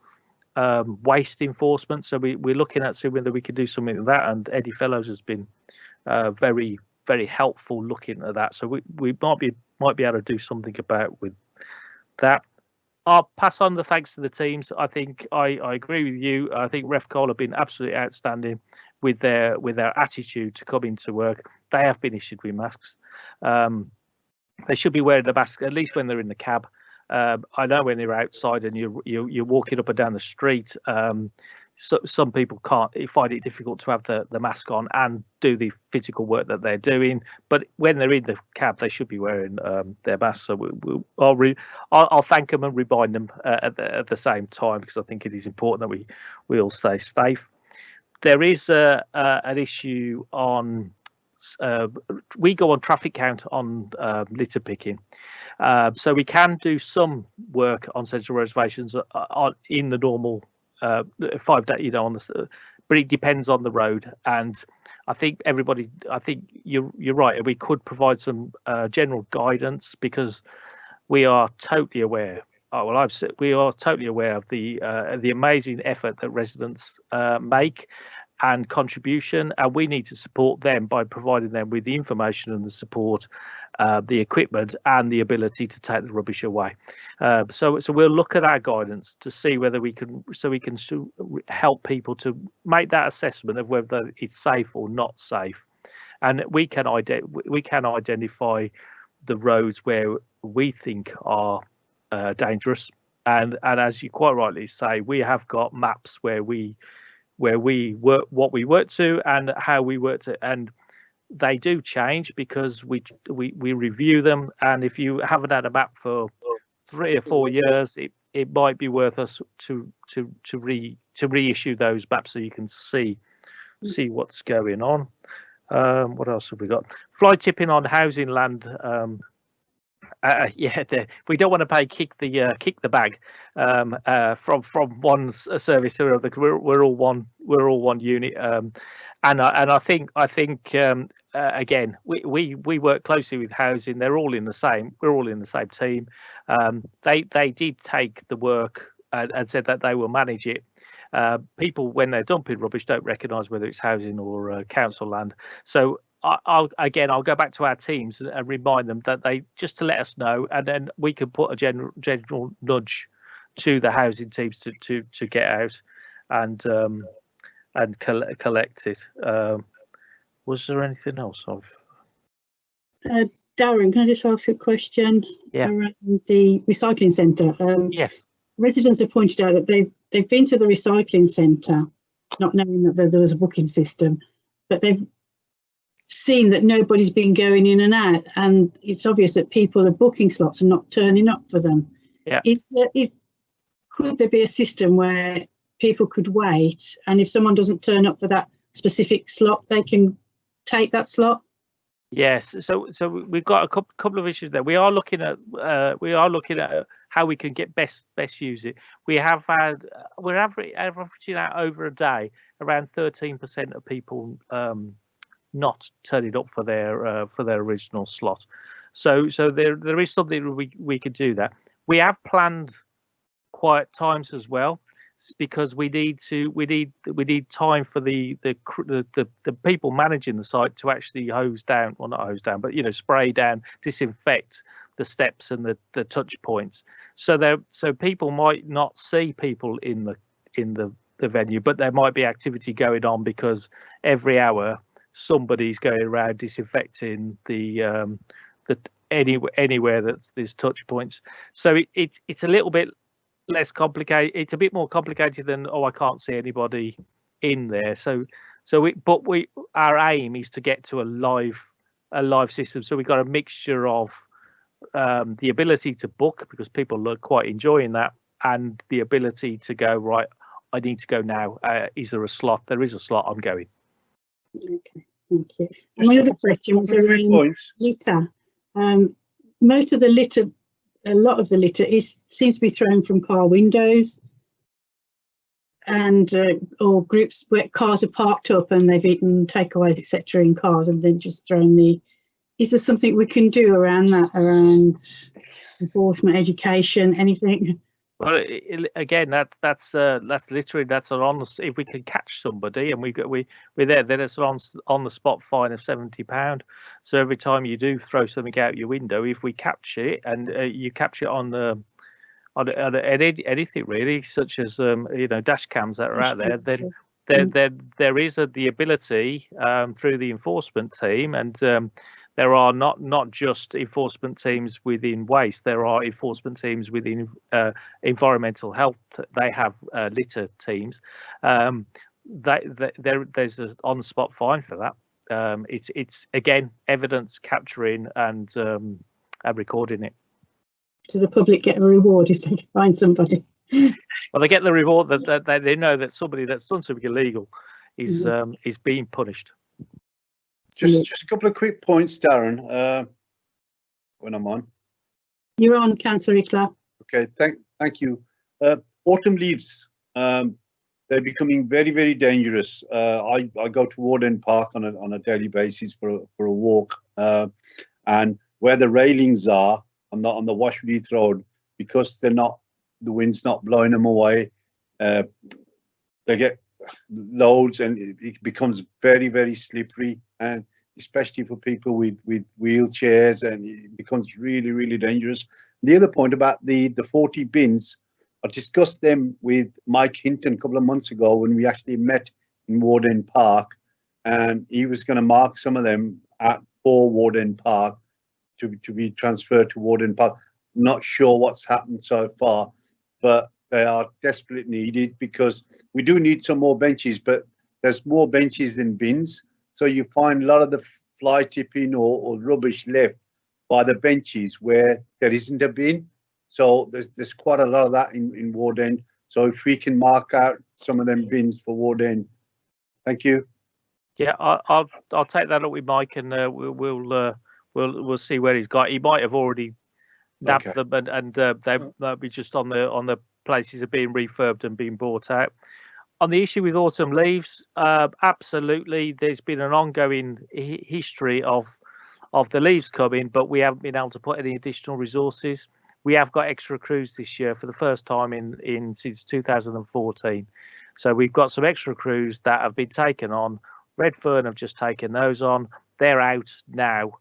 waste enforcement. So we're looking at seeing whether we could do something like that, and Eddie Fellows has been very, very helpful looking at that. So we might be able to do something about with that. I'll pass on the thanks to the teams. I think I agree with you. I think Refcol have been absolutely outstanding with their attitude to come into work. They have been issued with masks. They should be wearing the mask at least when they're in the cab. I know when they're outside and you're walking up and down the street, so some people find it difficult to have the mask on and do the physical work that they're doing. But when they're in the cab, they should be wearing their masks. So I'll thank them and remind them at the same time, because I think it is important that we all stay safe. There is an issue on. We go on traffic count on litter picking, so we can do some work on central reservations in the normal 5 day, but it depends on the road. And I think you're right. We could provide some general guidance, because we are totally aware. We are totally aware of the amazing effort that residents make and contribution, and we need to support them by providing them with the information and the support, the equipment, and the ability to take the rubbish away. So we'll look at our guidance to see whether we can help people to make that assessment of whether it's safe or not safe, and we can identify the roads where we think are dangerous, and as you quite rightly say, we have got maps where we work, what we work to, and how we work to, and they do change because we review them. And if you haven't had a map for 3 or 4 years, it might be worth us to reissue those maps so you can see what's going on. What else have we got? Fly tipping on housing land. We don't want to pay kick the bag from one service to another. We're all one unit, and I think again, we work closely with housing. They're all in the same. We're all in the same team. They did take the work and said that they will manage it. People, when they're dumping rubbish, don't recognise whether it's housing or council land. So I'll go back to our teams and remind them that they just to let us know, and then we can put a general nudge to the housing teams to get out and collect it. Was there anything else? Darren, can I just ask a question around the recycling centre? Yes. Residents have pointed out that they've been to the recycling centre, not knowing that there was a booking system, but they've seen that nobody's been going in and out, and it's obvious that people are booking slots and not turning up for them. Yeah. Could there be a system where people could wait, and if someone doesn't turn up for that specific slot, they can take that slot? Yes. So we've got a couple of issues there. We are looking at how we can get best use it. We're averaging out over a day around 13% of people not turning up for their original slot. So there is something we could do that. We have planned quiet times as well, because we need time for the people managing the site to actually not spray down, disinfect the steps and the touch points. So people might not see people in the venue, but there might be activity going on because every hour somebody's going around disinfecting anywhere that there's touch points. So it's a little bit less complicated. It's a bit more complicated than I can't see anybody in there. Our aim is to get to a live system. So we've got a mixture of the ability to book, because people are quite enjoying that, and the ability to go, right, I need to go now. Is there a slot? There is a slot. I'm going. Okay, thank you. And my other question was around litter. Most of the litter, a lot of the litter seems to be thrown from car windows, and or groups where cars are parked up and they've eaten takeaways, etc., in cars, and then just thrown the. Is there something we can do around that, around enforcement, education, anything? Well, again, that's literally if we can catch somebody and we're there, then it's on the spot fine of £70. So every time you do throw something out your window, if we capture it, and you capture it on anything really, such as dash cams that are out there, then there is the ability through the enforcement team, and there are not just enforcement teams within waste. There are enforcement teams within environmental health. They have litter teams. There's an on-the-spot fine for that. It's again evidence capturing and recording it. Does the public get a reward if they find somebody? Well, they get the reward that they know that somebody that's done something illegal is being punished. Just a couple of quick points, Darren, when I'm on. You're on, Councillor Ickler. Okay, thank you. Autumn leaves, they're becoming very, very dangerous. I go to Warden Park on a daily basis for a walk, and where the railings are on the Washleith Road, because the wind's not blowing them away, they get loads, and it becomes very, very slippery, and especially for people with wheelchairs, and it becomes really, really dangerous. The other point about the 40 bins, I discussed them with Mike Hinton a couple of months ago when we actually met in Warden Park, and he was going to mark some of them for Warden Park to be transferred to Warden Park. Not sure what's happened so far, but they are desperately needed, because we do need some more benches, but there's more benches than bins. So you find a lot of the fly tipping or rubbish left by the benches where there isn't a bin. So there's quite a lot of that in Ward End. So if we can mark out some of them bins for Ward End. Thank you. Yeah, I'll take that up with Mike, and we'll see where he's got. He might have already nabbed them, and they'll be just on the places are being refurbed and being bought out. on the issue with autumn leaves, absolutely, there's been an ongoing history of the leaves coming, but we haven't been able to put any additional resources. We have got extra crews this year for the first time in since 2014. So we've got some extra crews that have been taken on. Redfern have just taken those on. They're out now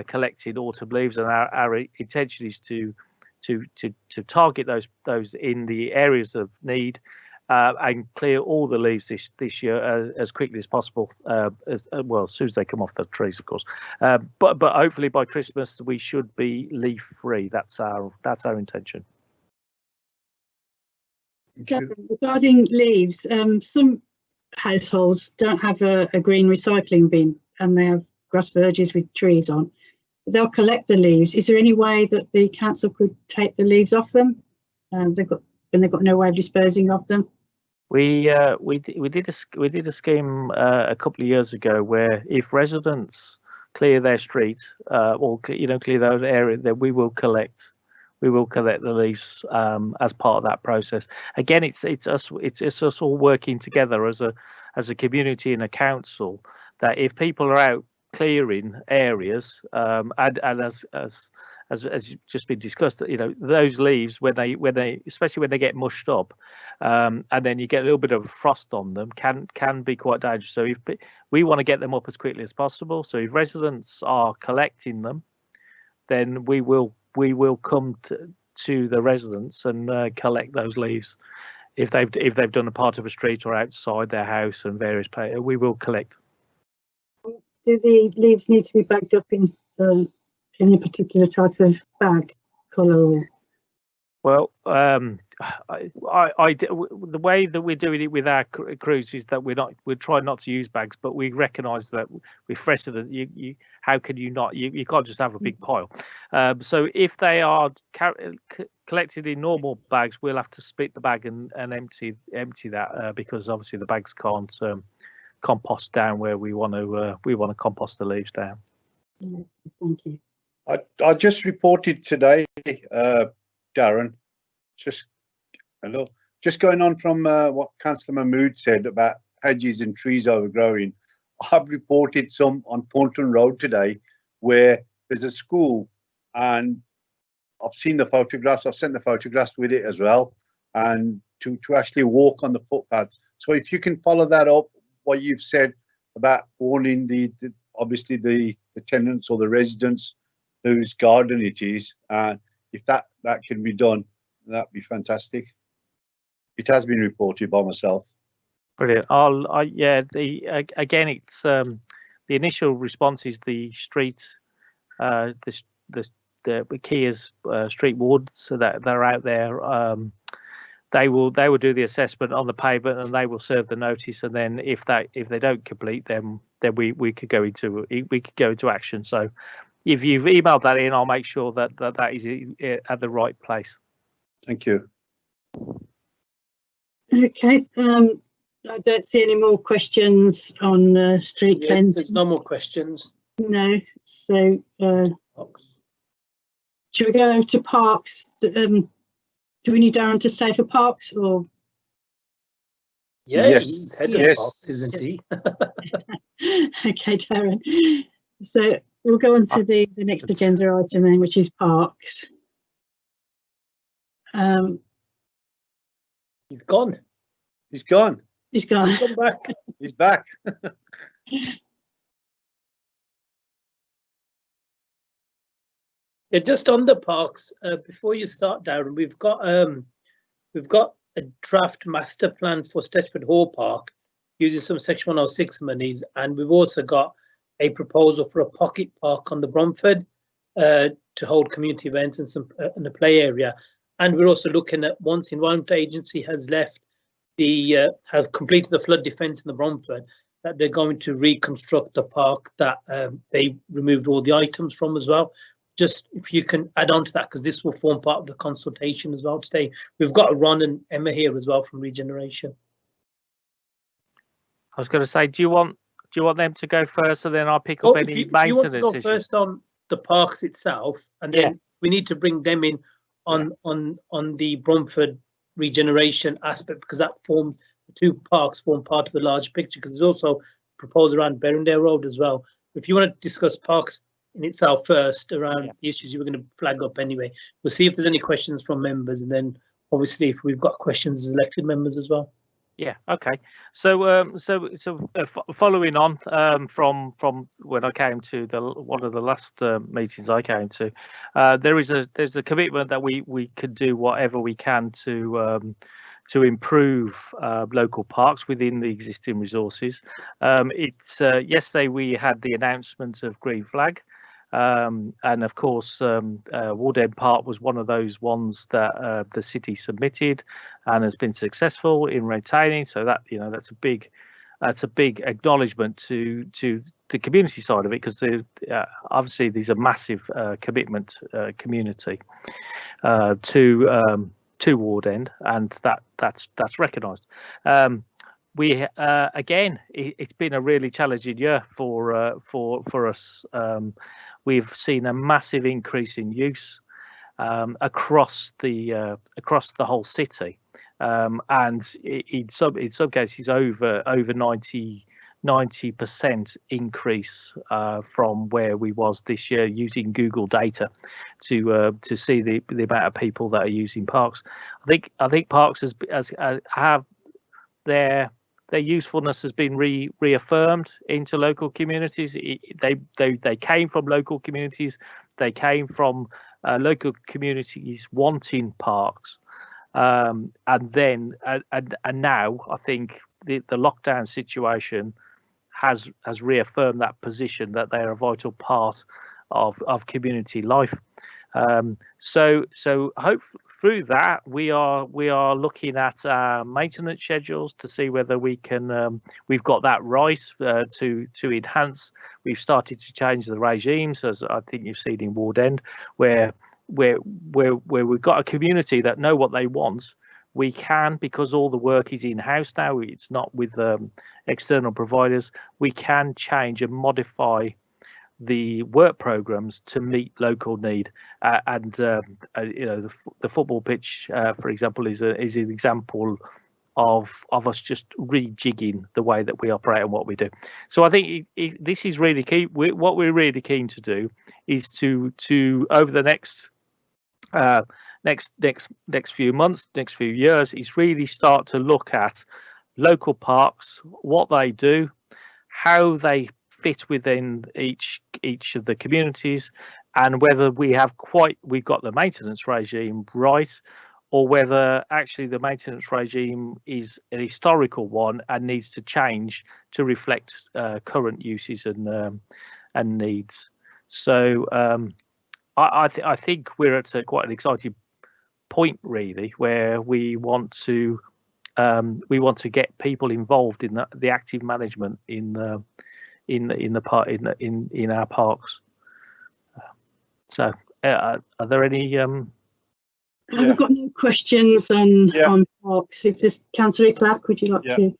collecting autumn leaves, and our intention is to target those in the areas of need and clear all the leaves this year as quickly as possible. As soon as they come off the trees, of course. But hopefully by Christmas we should be leaf free. That's our intention. Regarding leaves, some households don't have a green recycling bin, and they have grass verges with trees on. They'll collect the leaves. Is there any way that the council could take the leaves off them? They've got no way of disposing of them. We did a scheme a couple of years ago where if residents clear their street or clear those areas, then we will collect the leaves as part of that process. Again, it's us all working together as a community and a council, that if people are out clearing areas and as just been discussed, those leaves when they especially when they get mushed up and then you get a little bit of frost on them can be quite dangerous. So if we want to get them up as quickly as possible, so if residents are collecting them, then we will come to the residents and collect those leaves. If they've done a part of a street or outside their house and various places, we will collect. Do the leaves need to be bagged up in a particular type of bag, colour? Well, the way that we're doing it with our crews is that we're trying not to use bags, but we recognise that with residents, how can you not? You can't just have a big pile. So if they are collected in normal bags, we'll have to split the bag and empty that because obviously the bags can't compost down where we want to compost the leaves down. Yeah, thank you. I just reported today, Darren, just going on from what Councillor Mahmood said about hedges and trees overgrowing. I've reported some on Thornton Road today where there's a school, and I've seen the photographs. I've sent the photographs with it as well, and to actually walk on the footpaths. So if you can follow that up, what you've said about warning obviously the tenants or the residents whose garden it is, and if that can be done, that'd be fantastic. It has been reported by myself. Brilliant. Again, it's the initial response is the street, the Kia's street wards, so that they're out there. They will do the assessment on the pavement and they will serve the notice, and then if they don't complete them, then we could go into action. So if you've emailed that in, I'll make sure that is at the right place. Thank you. Okay. I don't see any more questions on street cleansing. There's no more questions. No. So should we go over to parks? Do we need Darren to stay for parks or? Yeah, yes, he's head of parks, isn't he? Okay, Darren. So we'll go on to the next agenda item then, which is parks. He's gone. He's gone. He's gone. He's come back. He's back. Yeah, just on the parks, before you start, Darren, we've got a draft master plan for Stetford Hall Park using some Section 106 monies, and we've also got a proposal for a pocket park on the Bromford to hold community events and some in the play area. And we're also looking at, once Environment Agency has have completed the flood defence in the Bromford, that they're going to reconstruct the park that they removed all the items from as well. Just if you can add on to that, because this will form part of the consultation as well today. We've got Ron and Emma here as well from Regeneration. I was going to say, do you want them to go first, and then I'll pick up any maintenance issues? If you want to go first on the parks itself, and then we need to bring them in on the Bromford regeneration aspect, because that forms the two parks form part of the large picture, because there's also proposed around Berrendale Road as well. If you want to discuss parks in itself first around the issues you were going to flag up anyway, we'll see if there's any questions from members, and then obviously if we've got questions as elected members as well. Yeah. Okay. So, following on from when I came to one of the last meetings I came to, there's a commitment that we could do whatever we can to improve local parks within the existing resources. Yesterday we had the announcement of Green Flag. And of course, Ward End Park was one of those ones that the city submitted and has been successful in retaining. So that that's a big acknowledgement to the community side of it, because obviously there's a massive commitment community to Ward End, and that's recognised. We again, it's been a really challenging year for us. We've seen a massive increase in use across the whole city, and in some cases over 90% increase from where we was this year, using Google data to see the amount of people that are using parks. I think parks have their usefulness has been reaffirmed into local communities. They came from local communities. They came from local communities wanting parks, and now I think the lockdown situation has reaffirmed that position, that they're a vital part of community life. So hope through that we are looking at maintenance schedules to see whether we can we've got that right to enhance. We've started to change the regimes, as I think you've seen in Ward End, where we've got a community that know what they want. We can, because all the work is in-house now, it's not with external providers, we can change and modify the work programs to meet local need, the football pitch, for example, is an example of us just rejigging the way that we operate and what we do. So I think this is really key. What we're really keen to do is to over the next few months, next few years, is really start to look at local parks, what they do, how they fit within each of the communities, and whether we've got the maintenance regime right, or whether actually the maintenance regime is a historical one and needs to change to reflect current uses and needs. So I think we're at quite an exciting point, really, where we want to get people involved in the active management in our parks. So are there any I've got no questions on parks. If this Councillor Clark, would you like to?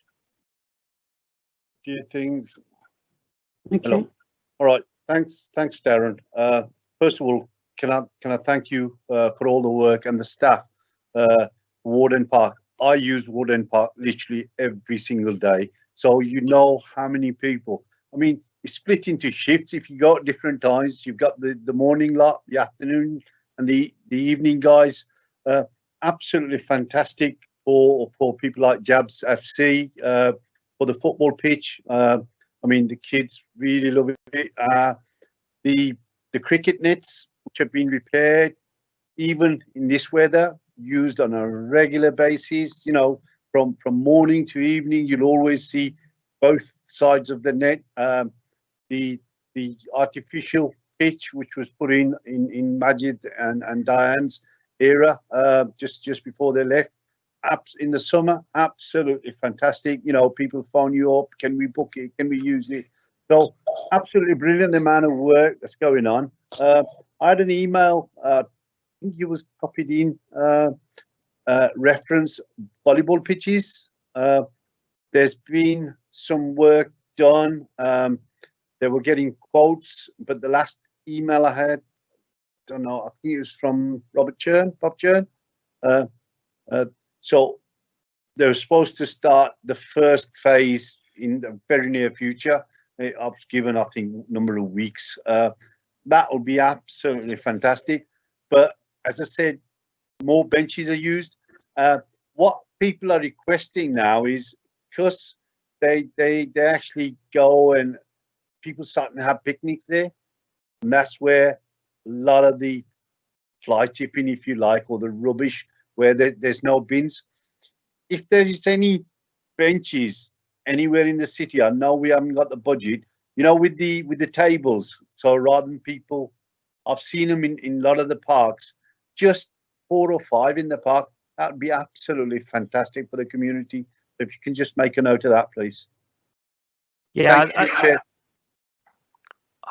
Few things. Okay. Hello. All right. Thanks, Darren. First of all, can I thank you for all the work and the staff. Ward End Park. I use Ward End Park literally every single day. So you know how many people. I mean, it's split into shifts. If you go at different times, you've got the morning lot, the afternoon, and the evening guys. Absolutely fantastic for people like Jabs FC, for the football pitch. I mean, the kids really love it. The cricket nets, which have been repaired, even in this weather, used on a regular basis. You know, from morning to evening, you'll always see both sides of the net. The artificial pitch, which was put in Majid and Diane's era, just before they left, in the summer, absolutely fantastic. You know, people phone you up, can we book it, can we use it? So absolutely brilliant, the amount of work that's going on. I had an email, I think you was copied in, reference volleyball pitches. There's been some work done. They were getting quotes, but the last email I had, don't know, I think it was from Bob Churn. So they're supposed to start the first phase in the very near future. I've given, I think, number of weeks. That will be absolutely fantastic. But as I said, more benches are used. What people are requesting now is, because they actually go and people starting to have picnics there, and that's where a lot of the fly tipping, if you like, or the rubbish, where there's no bins. If there is any benches anywhere in the city, I know we haven't got the budget, you know, with the tables. So rather than people, I've seen them in a lot of the parks, just 4 or 5 in the park. That would be absolutely fantastic for the community. If you can just make a note of that, please. Yeah, Chair.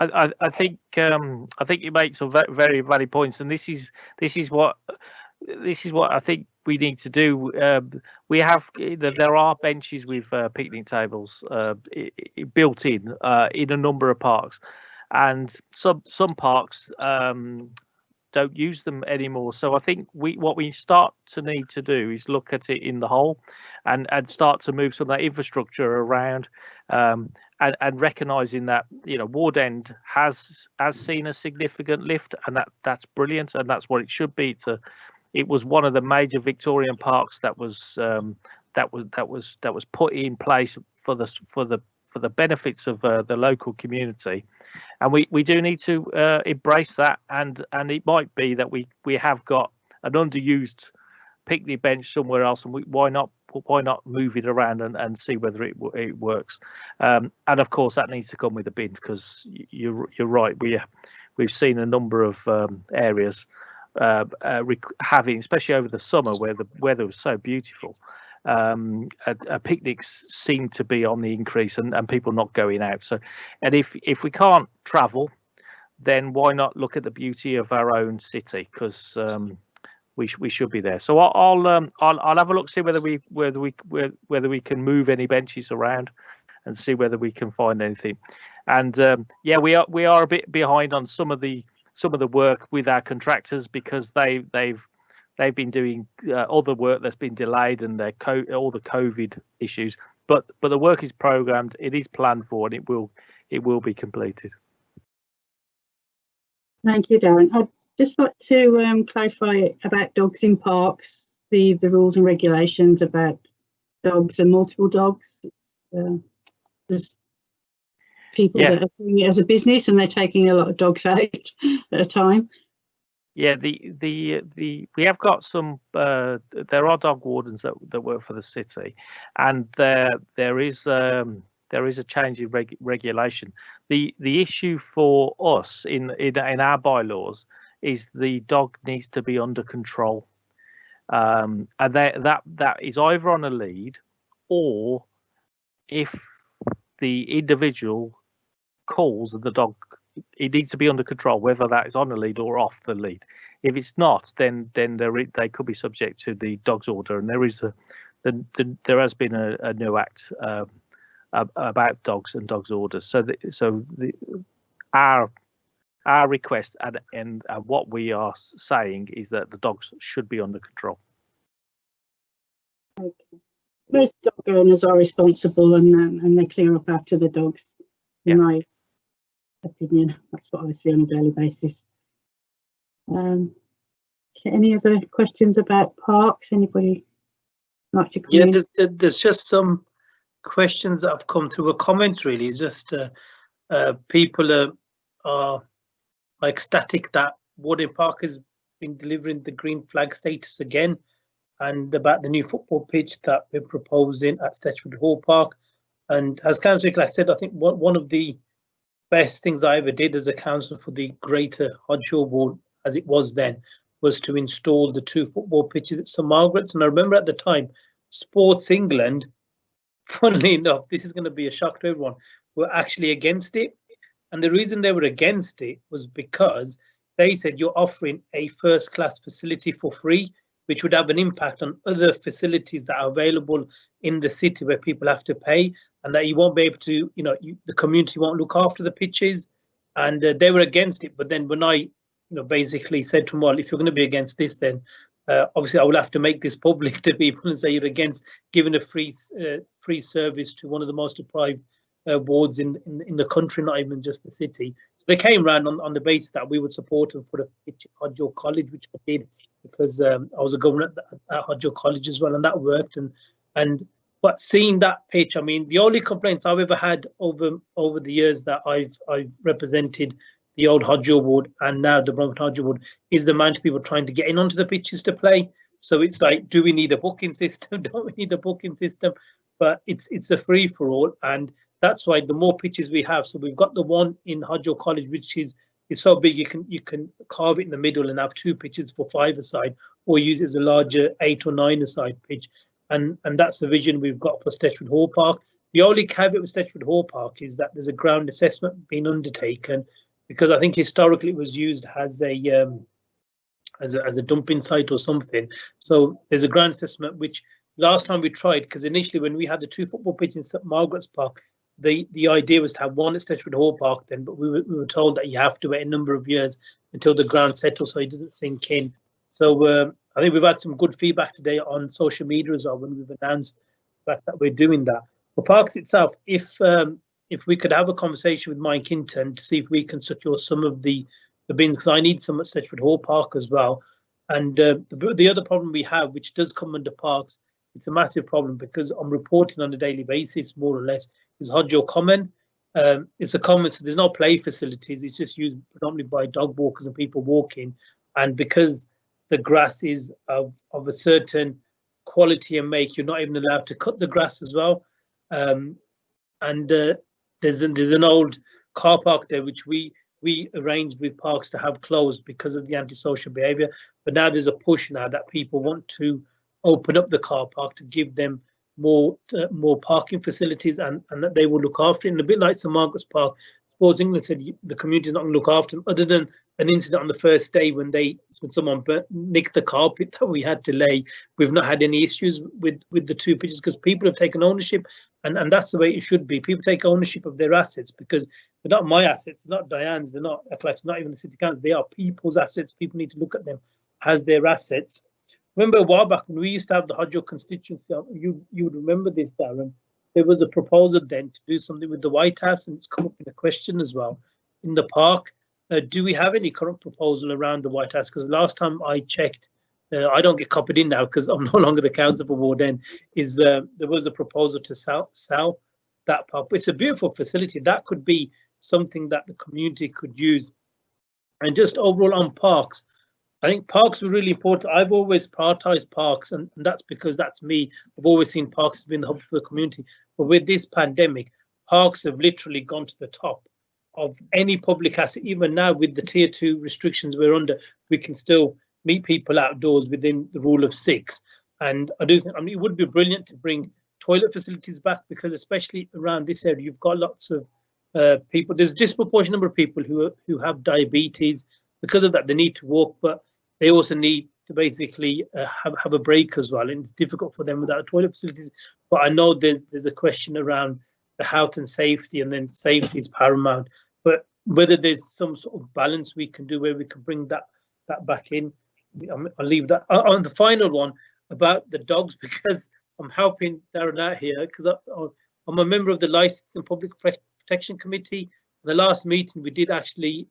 I think you make some very valid points, and this is what I think we need to do. There are benches with picnic tables built in a number of parks, and some parks don't use them anymore. So I think what we start to need to do is look at it in the whole, and start to move some of that infrastructure around, and recognizing that, you know, Ward End has seen a significant lift, and that's brilliant, and that's what it should be. It was one of the major Victorian parks that was put in place for the benefits of the local community, and we do need to embrace that. And it might be that we have got an underused picnic bench somewhere else, and why not move it around and see whether it works. And of course that needs to come with a bin, because you're right, we've seen a number of areas having, especially over the summer where the weather was so beautiful, picnics seem to be on the increase, and people not going out. So, and if we can't travel, then why not look at the beauty of our own city, because we should be there. So I'll have a look, see whether we can move any benches around, and see whether we can find anything. And yeah, we are a bit behind on some of the work with our contractors, because they've been doing other work that's been delayed, and all the COVID issues. But the work is programmed, it is planned for, and it will be completed. Thank you, Darren. I'd just like to clarify about dogs in parks, the rules and regulations about dogs and multiple dogs. There's people that are doing it as a business, and they're taking a lot of dogs out at a time. Yeah, we have got some. There are dog wardens that work for the city, and there is a change in regulation. The issue for us in our bylaws is the dog needs to be under control, and that is either on a lead, or if the individual calls the dog, it needs to be under control, whether that is on a lead or off the lead. If it's not, then they could be subject to the dog's order, and there has been a new act about dogs and dogs orders. So our request and what we are saying is that the dogs should be under control. Okay. Most dog owners are responsible, and they clear up after the dogs. In my opinion, that's what I see on a daily basis. Any other questions about parks? Anybody like to come in? There's just some questions that have come through. A comment really is just people are ecstatic that Warden Park has been delivering the green flag status again, and about the new football pitch that we're proposing at Setchford Hall Park. And as Councillor Clark said, I think one of the best things I ever did as a councillor for the Greater Hodge Ward, as it was then, was to install the 2 football pitches at St Margaret's. And I remember at the time, Sports England, funnily enough, this is going to be a shock to everyone, were actually against it. And the reason they were against it was because they said you're offering a first-class facility for free, which would have an impact on other facilities that are available in the city where people have to pay, and that you won't be able to, the community won't look after the pitches. And they were against it. But then when I, basically said to them, well, if you're going to be against this, then Obviously, I will have to make this public to people and say you're against giving a free service to one of the most deprived wards in the country, not even just the city. So they came round on the basis that we would support them for the pitch at Hodge College, which I did because I was a governor at Hodge College as well, and that worked. But seeing that pitch, I mean, the only complaints I've ever had over the years that I've represented the old Hodge ward and now the Bromford Hodge ward is the amount of people trying to get in onto the pitches to play. So it's like, do we need a booking system? Don't we need a booking system? But it's a free for all, and that's why the more pitches we have. So we've got the one in Hodge College, which is so big you can carve it in the middle and have 2 pitches for 5-a-side, or use it as a larger 8 or 9-a-side pitch. And that's the vision we've got for Stechford Hall Park. The only caveat with Stechford Hall Park is that there's a ground assessment being undertaken, because I think historically it was used as a dumping site or something. So there's a ground assessment, which last time we tried, because initially when we had the 2 football pitches in St Margaret's Park, the idea was to have one at Stechford Hall Park then, but we were told that you have to wait a number of years until the ground settles so it doesn't sink in. So I think we've had some good feedback today on social media as well when we've announced the fact that we're doing that. For Parks itself, if we could have a conversation with Mike Hinton to see if we can secure some of the bins, because I need some at Stechford Hall Park as well. And the other problem we have, which does come under Parks, it's a massive problem because I'm reporting on a daily basis, more or less, is Hodge Common. It's a common, so there's no play facilities. It's just used predominantly by dog walkers and people walking. And because the grass is of a certain quality and make, you're not even allowed to cut the grass as well. There's an old car park there which we arranged with Parks to have closed because of the antisocial behaviour. But now there's a push now that people want to open up the car park to give them more parking facilities, and that they will look after it. And a bit like St Margaret's Park, Sports England said the community is not going to look after them, other than an incident on the first day when someone nicked the carpet that we had to lay. We've not had any issues with the 2 pitches because people have taken ownership, and that's the way it should be. People take ownership of their assets because they're not my assets, they're not Diane's, they're not Eclec's, not even the city council. They are people's assets. People need to look at them as their assets. Remember a while back when we used to have the Hodge constituency, you would remember this, Darren. There was a proposal then to do something with the White House, and it's come up in a question as well in the park. Do we have any current proposal around the White House? Because last time I checked, I don't get copied in now because I'm no longer the council for Ward End. There was a proposal to sell that park. It's a beautiful facility. That could be something that the community could use. And just overall on parks, I think parks were really important. I've always prioritised parks, and that's because that's me. I've always seen parks as being the hub for the community. But with this pandemic, parks have literally gone to the top of any public asset. Even now with the tier 2 restrictions we're under, we can still meet people outdoors within the rule of 6. And I do think, I mean, it would be brilliant to bring toilet facilities back, because especially around this area, you've got lots of people. There's a disproportionate number of people who have diabetes. Because of that, they need to walk, but they also need to basically have a break as well. And it's difficult for them without toilet facilities. But I know there's a question around the health and safety, and then safety is paramount. But whether there's some sort of balance we can do where we can bring that back in, I'll leave that. On the final one about the dogs, because I'm helping Darren out here, because I'm a member of the Licence and Public Protection Committee. In the last meeting, we did actually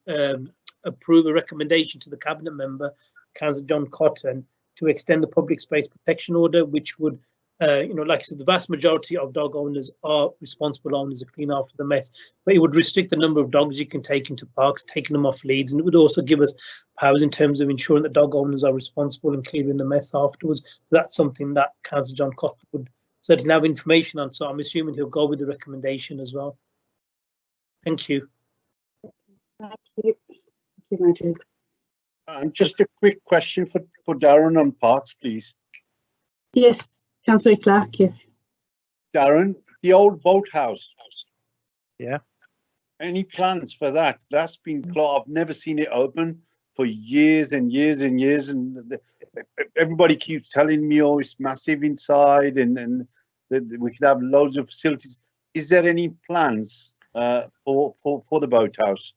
approve a recommendation to the Cabinet member, Councillor John Cotton, to extend the public space protection order, which would, like I said, the vast majority of dog owners are responsible owners of clean after the mess, but it would restrict the number of dogs you can take into parks, taking them off leads, and it would also give us powers in terms of ensuring that dog owners are responsible and clearing the mess afterwards. So that's something that Councillor John Cotton would certainly have information on, so I'm assuming he'll go with the recommendation as well. Thank you. Thank you. Thank you, Madrid. Just a quick question for Darren on parks, please. Yes, Councillor Clark. Yeah. Darren, the old boathouse. Yeah. Any plans for that? That's been closed. I've never seen it open for years and years and years, and everybody keeps telling me, oh, it's massive inside, and that we could have loads of facilities. Is there any plans for the boathouse?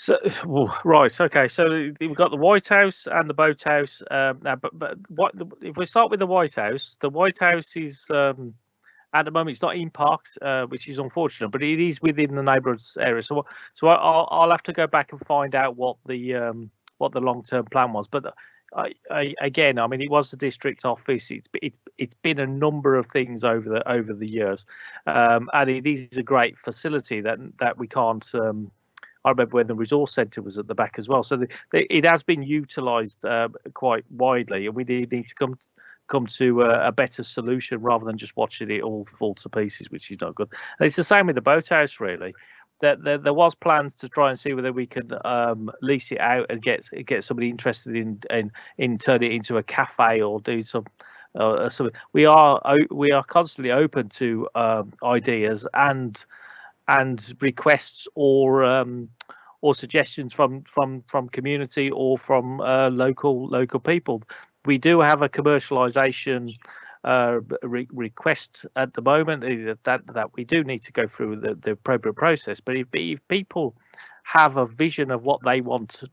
So, well, right, okay. So we've got the White House and the Boathouse. Now, but what if we start with the White House? The White House is at the moment it's not in parks, which is unfortunate, but it is within the neighbourhood area. So I'll have to go back and find out what the long-term plan was. But again, I mean, it was the district office. It's been a number of things over the years, and it is a great facility that we can't. I remember when the resource centre was at the back as well. So it has been utilised quite widely, and we need to come to a better solution rather than just watching it all fall to pieces, which is not good. And it's the same with the Boathouse, really. That there was plans to try and see whether we could lease it out and get somebody interested in turning it into a cafe or do some. We are constantly open to ideas and requests or suggestions from community or from local people. We do have a commercialisation request at the moment that we do need to go through the appropriate process. But if people have a vision of what they want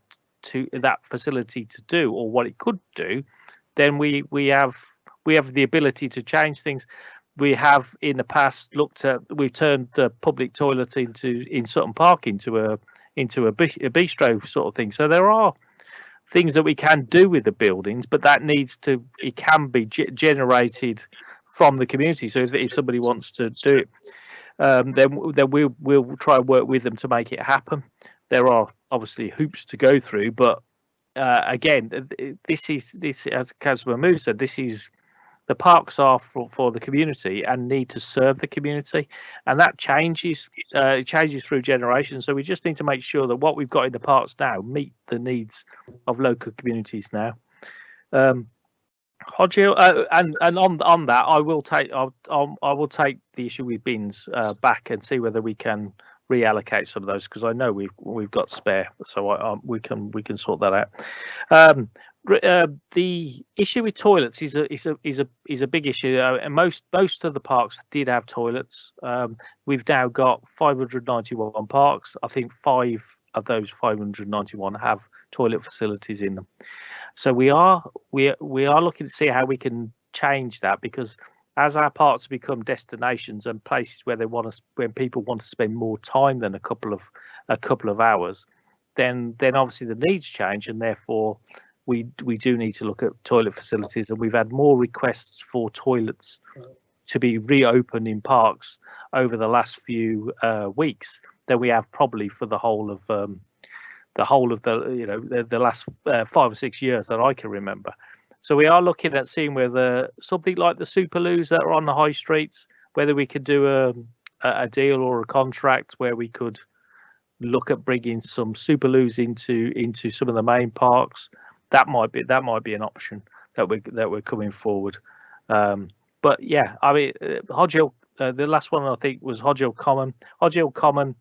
to that facility to do or what it could do, then we have the ability to change things. We have in the past we've turned the public toilet in Sutton Park into a bistro sort of thing. So there are things that we can do with the buildings, but it can be generated from the community. So if somebody wants to do it, then we'll try and work with them to make it happen. There are obviously hoops to go through, but again, this as Councillor Mahmood said, the parks are for the community and need to serve the community, and that changes. It changes through generations. So we just need to make sure that what we've got in the parks now meet the needs of local communities now. Hodge, and on that, I will take the issue with bins back and see whether we can reallocate some of those, because I know we've got spare, so we can sort that out. The issue with toilets is a big issue, and most of the parks did have toilets. We've now got 591 parks. I think 5 of those 591 have toilet facilities in them. So we are looking to see how we can change that, because as our parks become destinations and places where when people want to spend more time than a couple of hours, then obviously the needs change, and therefore we do need to look at toilet facilities. And we've had more requests for toilets to be reopened in parks over the last few weeks than we have probably for the whole of the last 5 or 6 years that I can remember. So we are looking at seeing whether something like the Superloos that are on the high streets, whether we could do a deal or a contract where we could look at bringing some Superloos into some of the main parks. That might be an option that we're coming forward. But yeah, I mean, Hodge Hill, the last one I think was Hodge Hill Common. Hodge Hill Common.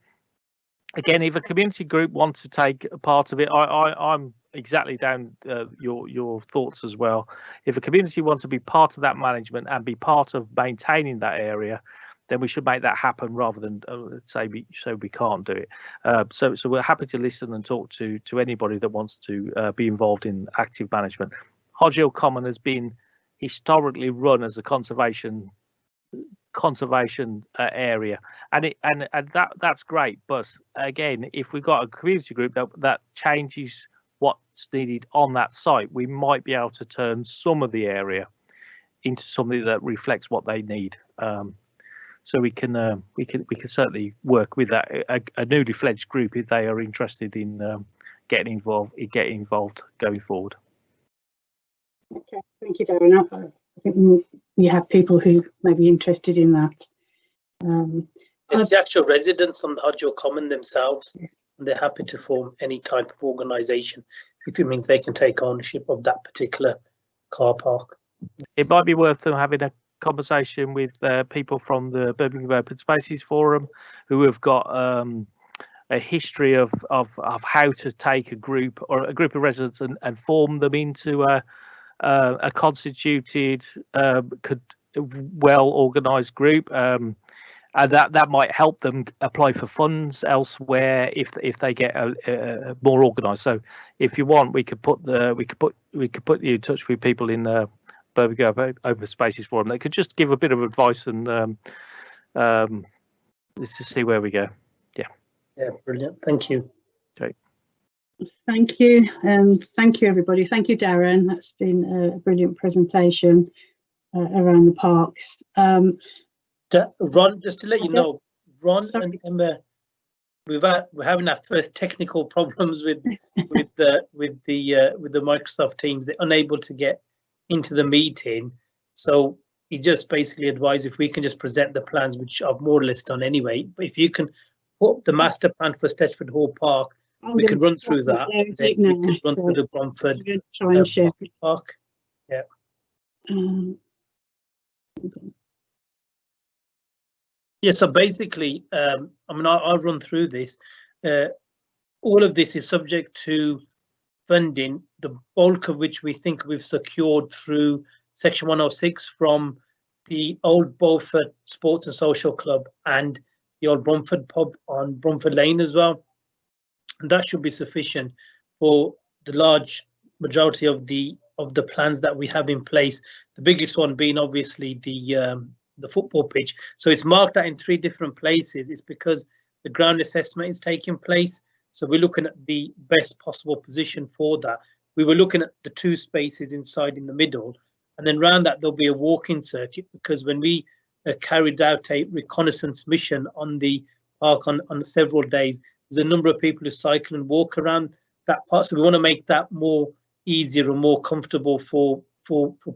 Again, if a community group wants to take a part of it, I'm exactly down your thoughts as well. If a community wants to be part of that management and be part of maintaining that area, then we should make that happen rather than say we can't do it. So we're happy to listen and talk to anybody that wants to be involved in active management. Hodge Hill Common has been historically run as a conservation area, and that's great. But again, if we've got a community group that changes what's needed on that site, we might be able to turn some of the area into something that reflects what they need. So we can certainly work with that a newly fledged group if they are interested in getting involved going forward. Okay, thank you, Darren. I think we have people who may be interested in that. It's the actual residents on the Hodge Hill Common themselves. Yes. And they're happy to form any type of organisation if it means they can take ownership of that particular car park. It might be worth them having a conversation with people from the Birmingham Open Spaces Forum who have got a history of how to take a group of residents and form them into a constituted, well organised group. and that might help them apply for funds elsewhere if they get more organised. So if you want, we could put you in touch with people in Birmingham Open Spaces Forum. They could just give a bit of advice and let's just see where we go. Yeah, brilliant. Thank you. Okay. Thank you. Thank you, everybody. Thank you, Darren. That's been a brilliant presentation around the parks. Ron, just to let you know, Ron Sorry. and Emma, we're having our first technical problems with the Microsoft Teams. They're unable to get into the meeting, so he just basically advised if we can just present the plans, which I've more or less done anyway. But if you can put the master plan for Stetchford Hall Park, we can run through that. Then we can run through the Bromford try and share. Park. Yeah. Yeah, so basically, I mean, I'll run through this. All of this is subject to funding, the bulk of which we think we've secured through Section 106 from the old Bromford Sports and Social Club and the old Bromford pub on Bromford Lane as well. And that should be sufficient for the large majority of the plans that we have in place. The biggest one being obviously the football pitch. So it's marked out in 3 different places. It's because the ground assessment is taking place. So we're looking at the best possible position for that. We were looking at the 2 spaces inside in the middle, and then around that there'll be a walking circuit, because when we carried out a reconnaissance mission on the park on several days, there's a number of people who cycle and walk around that part. So we want to make that more easier and more comfortable for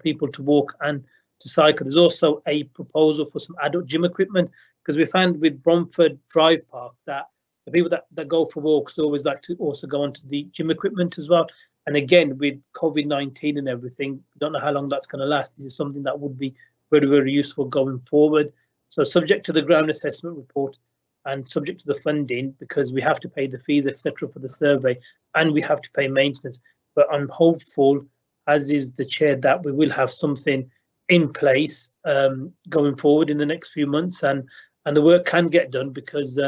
people to walk and to cycle. There's also a proposal for some adult gym equipment, because we found with Bromford Drive Park that the people that go for walks, they always like to also go onto the gym equipment as well. And again, with COVID-19 and everything, we don't know how long that's going to last. This is something that would be very, very useful going forward. So subject to the ground assessment report and subject to the funding, because we have to pay the fees, etc., for the survey, and we have to pay maintenance. But I'm hopeful, as is the chair, that we will have something in place going forward in the next few months, and the work can get done, because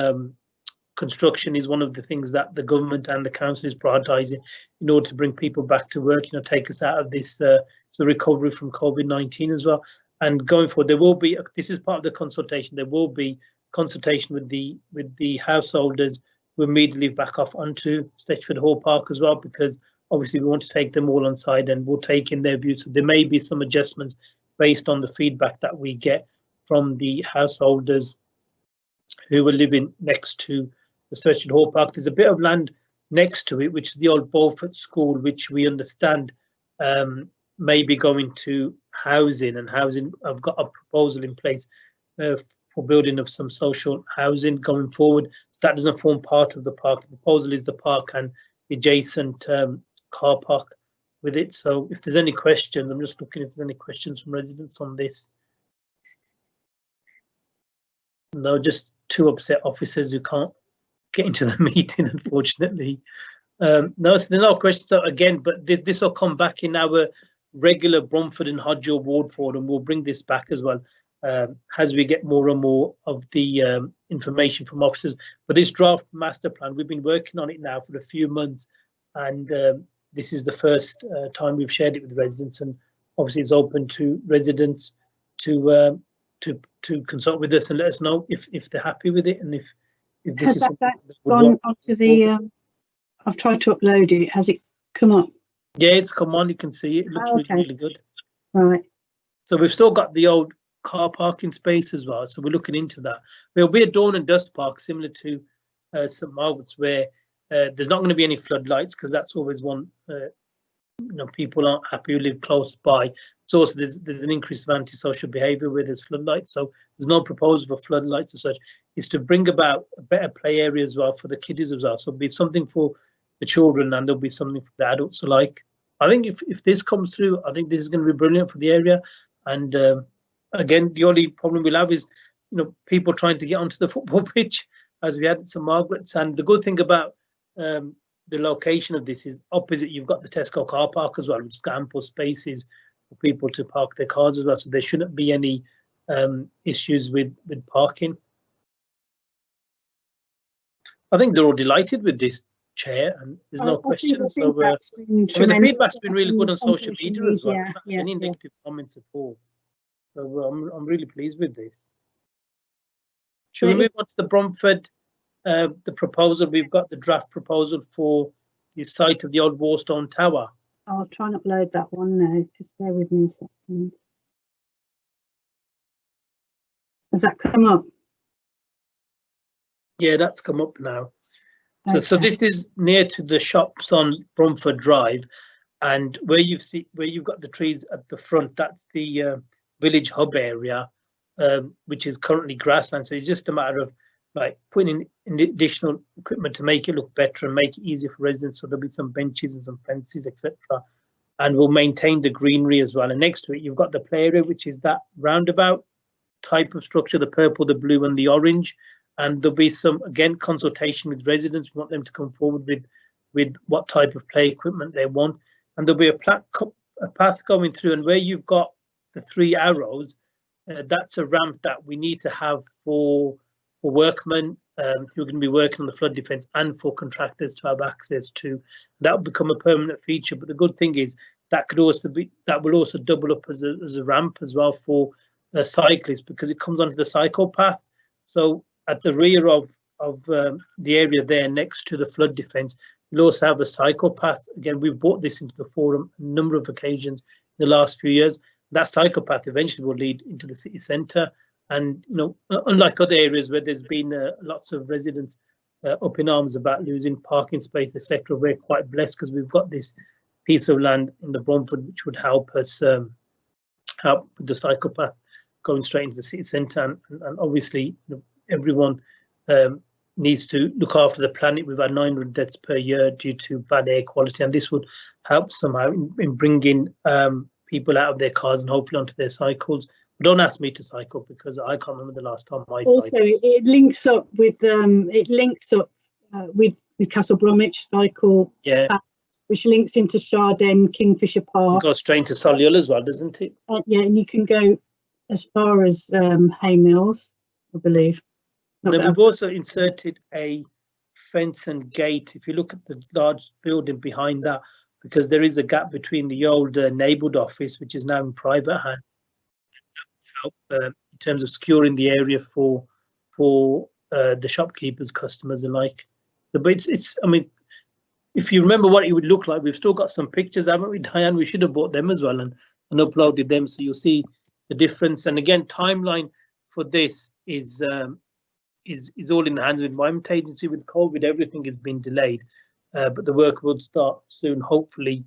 construction is one of the things that the government and the council is prioritising in order to bring people back to work, take us out of this the recovery from COVID-19 as well. And going forward, there will be, this is part of the consultation, there will be consultation with the householders who immediately back off onto Stetchford Hall Park as well, because obviously we want to take them all on side and we'll take in their views. So there may be some adjustments based on the feedback that we get from the householders who are living next to the Stetchford Hall Park. There's a bit of land next to it, which is the old Bromford School, which we understand may be going to housing, and housing, I've got a proposal in place for building of some social housing going forward. So that doesn't form part of the park. The proposal is the park and the adjacent car park with it. So if there's any questions, I'm just looking if there's any questions from residents on this. No, just 2 upset officers who can't get into the meeting, unfortunately. No, so there are no questions. So again, but this will come back in our regular Bromford and Hodge Ward Forum. We'll bring this back as well as we get more and more of the information from officers. But this draft master plan, we've been working on it now for a few months, and this is the first time we've shared it with residents, and obviously it's open to residents to consult with us and let us know if they're happy with it, and if this is that gone onto the. I've tried to upload it. Has it come up? Yeah, it's come on. You can see it. It looks really good. Right. So we've still got the old car parking space as well. So we're looking into that. There'll be a dawn and dusk park similar to St Margaret's, where there's not going to be any floodlights, because that's always one. People aren't happy who live close by. So also there's an increase of antisocial behaviour where there's floodlights. So there's no proposal for floodlights as such. It's to bring about a better play area as well for the kiddies as well. So it'll be something for the children, and there'll be something for the adults alike. I think if this comes through, I think this is going to be brilliant for the area. And again, the only problem we'll have is people trying to get onto the football pitch, as we had at St Margaret's. And the good thing about the location of this is opposite, you've got the Tesco car park as well, which has got ample spaces for people to park their cars as well. So there shouldn't be any issues with parking. I think they're all delighted with this, Chair, and there's no question. So I mean, the feedback's been really good on social media as well. Yeah, Any negative comments at all. So I'm really pleased with this. Should we move on to the Bromford, the proposal? We've got the draft proposal for the site of the old Warstone Tower. I'll try and upload that one now. Just bear with me a second. Has that come up? Yeah, that's come up now. So, Okay. so this is near to the shops on Bromford Drive, and where you've got the trees at the front, that's the village hub area, which is currently grassland. So it's just a matter of like putting in additional equipment to make it look better and make it easier for residents. So there'll be some benches and some fences, etc. And we'll maintain the greenery as well. And next to it, you've got the play area, which is that roundabout type of structure, the purple, the blue, and the orange. And there'll be some, again, consultation with residents. We want them to come forward with what type of play equipment they want. And there'll be a path going through. And where you've got the 3 arrows, that's a ramp that we need to have for workmen who are going to be working on the flood defence, and for contractors to have access to. That will become a permanent feature. But the good thing is that will also double up as a ramp as well for cyclists, because it comes onto the cycle path. So at the rear of the area there next to the flood defence, we'll also have a cycle path. Again, we've brought this into the forum a number of occasions in the last few years. That cycle path eventually will lead into the city centre. And, you know, unlike other areas where there's been lots of residents up in arms about losing parking space, etc., we're quite blessed because we've got this piece of land in the Bromford which would help us help with the cycle path going straight into the city centre. And obviously, you know, everyone needs to look after the planet. We've had 900 deaths per year due to bad air quality, and this would help somehow in bringing people out of their cars and hopefully onto their cycles. But don't ask me to cycle because I can't remember the last time I cycled. Also, it links up with with Castle Bromwich cycle, Yeah, which links into Shardem, Kingfisher Park. it goes straight to Solihull as well, doesn't it? Yeah, and you can go as far as Hay Mills, I believe. Then we've also inserted a fence and gate. If you look at the large building behind that, because there is a gap between the old neighbourhood office, which is now in private hands, help in terms of securing the area for the shopkeepers, customers alike. But it's I mean, if you remember what it would look like, we've still got some pictures, haven't we, Diane? We should have bought them as well and uploaded them, so you'll see the difference. And again, timeline for this is all in the hands of the Environment Agency. With COVID, everything has been delayed, but the work will start soon, hopefully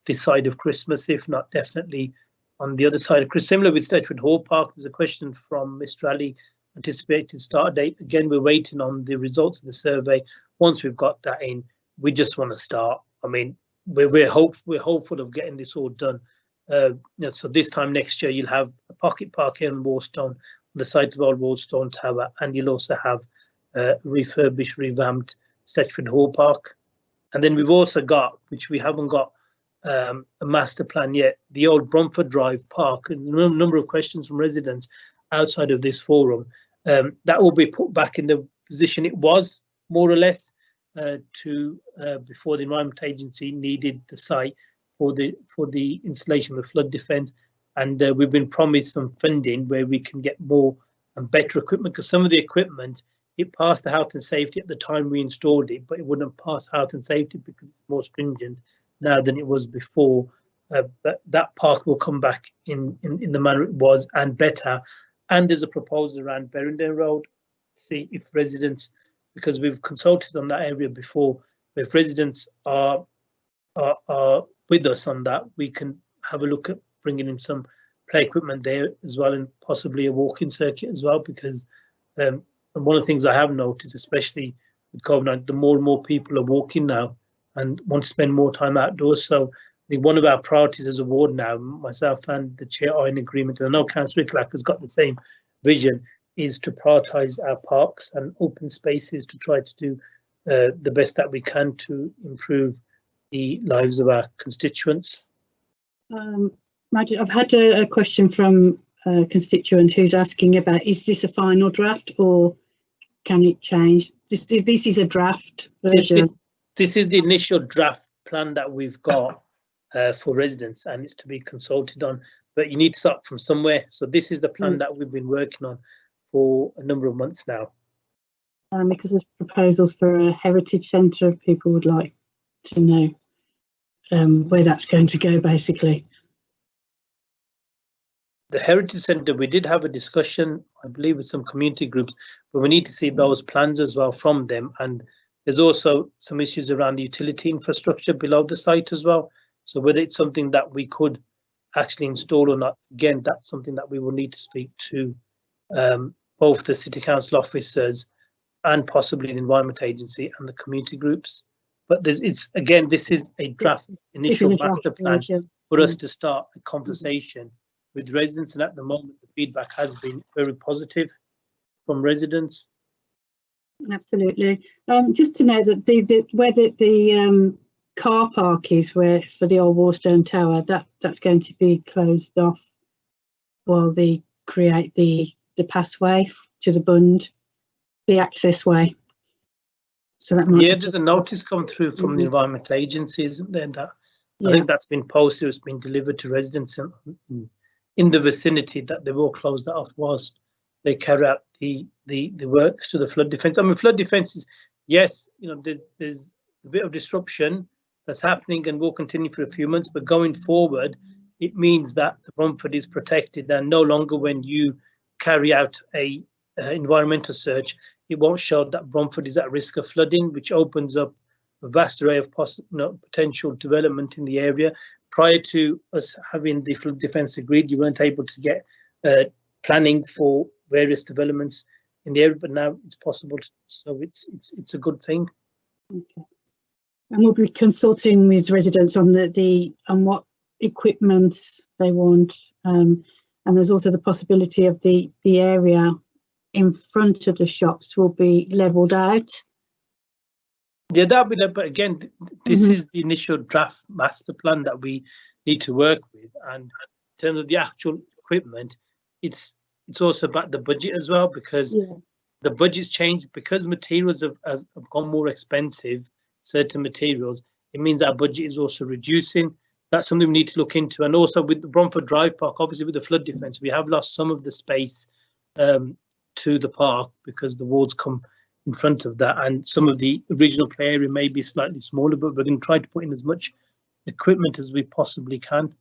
this side of Christmas, if not definitely on the other side of Christmas. Similar with Stretchford Hall Park, there's a question from Mr. Ali, anticipated start date. Again, we're waiting on the results of the survey. Once we've got that in, we just want to start. I mean, we're hopeful of getting this all done. You know, so this time next year, you'll have a pocket park here in Warstone, on the site of old Warstone Tower, and you'll also have refurbished, revamped Stretchford Hall Park. And then we've also got, which we haven't got a master plan yet, the old Bromford Drive Park. And a number of questions from residents outside of this forum. That will be put back in the position it was, more or less, before the Environment Agency needed the site for the installation of the flood defence. And we've been promised some funding where we can get more and better equipment, because some of the equipment, it passed the health and safety at the time we installed it, but it wouldn't pass health and safety because it's more stringent now than it was before. But that park will come back in the manner it was and better. And there's a proposal around Berendale Road, see if residents, because we've consulted on that area before, if residents are with us on that, we can have a look at bringing in some play equipment there as well, and possibly a walking circuit as well, because and one of the things I have noticed, especially with COVID-19, the more and more people are walking now and want to spend more time outdoors. So I think one of our priorities as a ward now, myself and the chair are in agreement, and I know Councillor Icklack has got the same vision, is to prioritise our parks and open spaces to try to do the best that we can to improve the lives of our constituents. I've had a question from a constituent who's asking about, is this a final draft, or can it change? This is a draft version. This is the initial draft plan that we've got for residents, and it's to be consulted on. But you need to start from somewhere. So this is the plan that we've been working on for a number of months now. Because there's proposals for a heritage centre, people would like to know where that's going to go, basically. The heritage centre, we did have a discussion, I believe, with some community groups, but we need to see those plans as well from them. And there's also some issues around the utility infrastructure below the site as well. So whether it's something that we could actually install or not, again, that's something that we will need to speak to both the City Council officers and possibly the Environment Agency and the community groups. But this is a draft initial master plan for us to start a conversation with residents, and at the moment the feedback has been very positive from residents. Absolutely. Just to know that where the car park is, where for the old Warstone Tower, that's going to be closed off while they create the pathway to the Bund, the access way. So that might there's a notice come through from the Environmental Agency, isn't there? That I think that's been posted, it's been delivered to residents in the vicinity, that they will close that off whilst they carry out the works to the flood defence. I mean, flood defence is, yes, there's a bit of disruption that's happening and will continue for a few months, but going forward, it means that the Bromford is protected, and no longer when you carry out a environmental search, it won't show that Bromford is at risk of flooding, which opens up a vast array of potential development in the area. Prior to us having the flood defence agreed, you weren't able to get planning for various developments in the area, but now it's possible. So it's a good thing. Okay. And we'll be consulting with residents on on what equipment they want, and there's also the possibility of the area in front of the shops will be levelled out. Yeah, that'll be, but again, this is the initial draft master plan that we need to work with, and in terms of the actual equipment, it's also about the budget as well, because the budget's changed because materials have gone more expensive. Certain materials, it means our budget is also reducing. That's something we need to look into. And also with the Bromford Drive Park, obviously with the flood defence, we have lost some of the space to the park because the walls come in front of that, and some of the original play area may be slightly smaller, but we're going to try to put in as much equipment as we possibly can.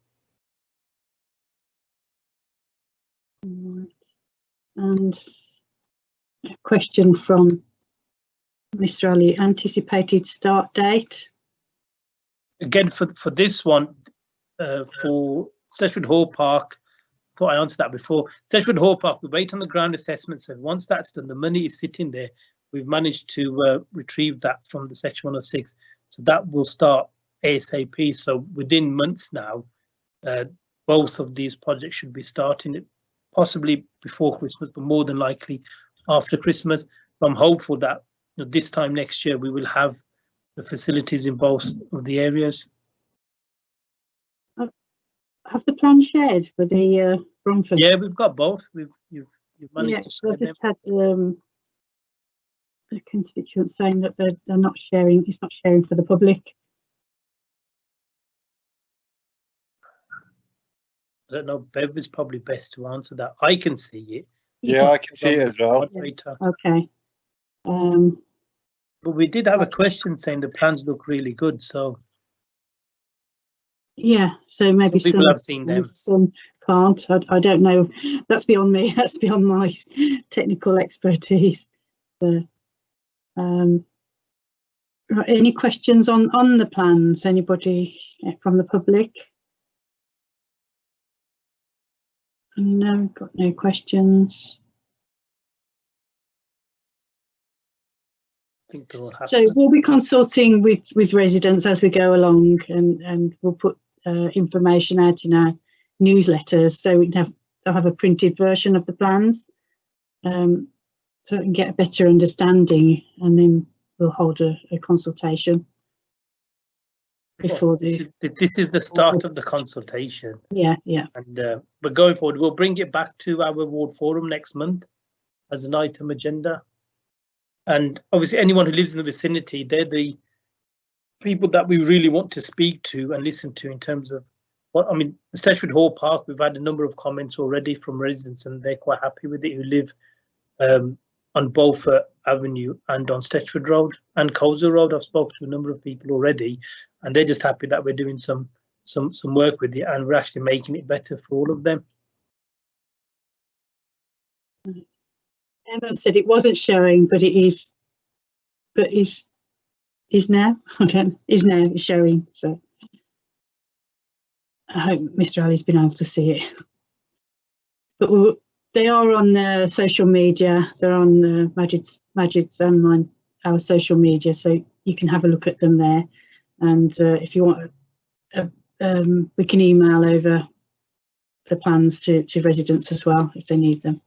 And a question from Mr. Ali, anticipated start date? Again, for this one, for Sedgwood Hall Park, I thought I answered that before. Sedgwood Hall Park, we wait on the ground assessment, so once that's done, the money is sitting there. We've managed to retrieve that from the Section 106, so that will start ASAP. So within months now, both of these projects should be starting, possibly before Christmas, but more than likely after Christmas. I'm hopeful that this time next year we will have the facilities in both of the areas. Have the plan shared for the Bromford? Yeah, we've got both. You've managed to share I've just them. had a constituent saying that they're not sharing. It's not sharing for the public. I don't know. Bev is probably best to answer that. I can see it. Yeah, I can see it as well. Okay. But we did have a question saying the plans look really good. So yeah, so maybe some people have seen them. Some can't. I don't know. That's beyond me. That's beyond my technical expertise. Right, any questions on the plans? Anybody from the public? No, got no questions. I think they're all happy. So we'll be consulting with residents as we go along, and we'll put information out in our newsletters, so they'll have a printed version of the plans, so we can get a better understanding, and then we'll hold a consultation before this is the start of the consultation. Yeah. And but going forward, we'll bring it back to our ward forum next month as an item agenda. And obviously anyone who lives in the vicinity, they're the people that we really want to speak to and listen to in terms of what, I mean, the Stretchford Hall Park, we've had a number of comments already from residents and they're quite happy with it, who live on Beaufort Avenue and on Stretchford Road and Coleshill Road. I've spoken to a number of people already and they're just happy that we're doing some work with it and we're actually making it better for all of them. Emma said it wasn't showing, but it is. But is now. I don't. Is now showing. So I hope Mr. Ali's been able to see it. But they are on social media. They're on Majid's and mine, our social media, so you can have a look at them there. And if you want, we can email over the plans to residents as well if they need them.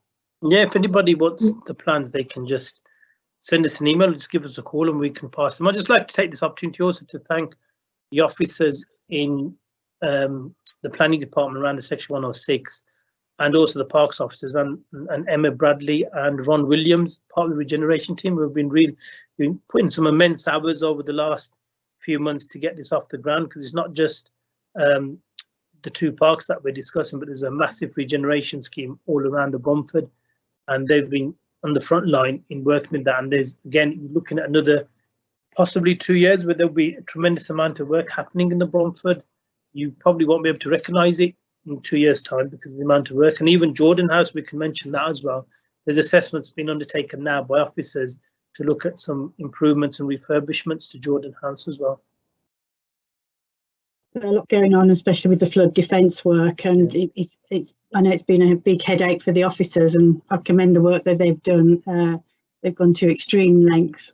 Yeah, if anybody wants the plans, they can just send us an email, just give us a call and we can pass them. I'd just like to take this opportunity also to thank the officers in the planning department around the section 106 and also the parks officers and Emma Bradley and Ron Williams, part of the regeneration team, who have been putting some immense hours over the last few months to get this off the ground, because it's not just the two parks that we're discussing, but there's a massive regeneration scheme all around the Bromford. And they've been on the front line in working with that. And there's, again, looking at another possibly 2 years where there'll be a tremendous amount of work happening in the Bromford. You probably won't be able to recognise it in 2 years' time because of the amount of work. And even Jordan House, we can mention that as well. There's assessments being undertaken now by officers to look at some improvements and refurbishments to Jordan House as well. A lot going on, especially with the flood defence work, and it's I know it's been a big headache for the officers, and I commend the work that they've done. They've gone to extreme lengths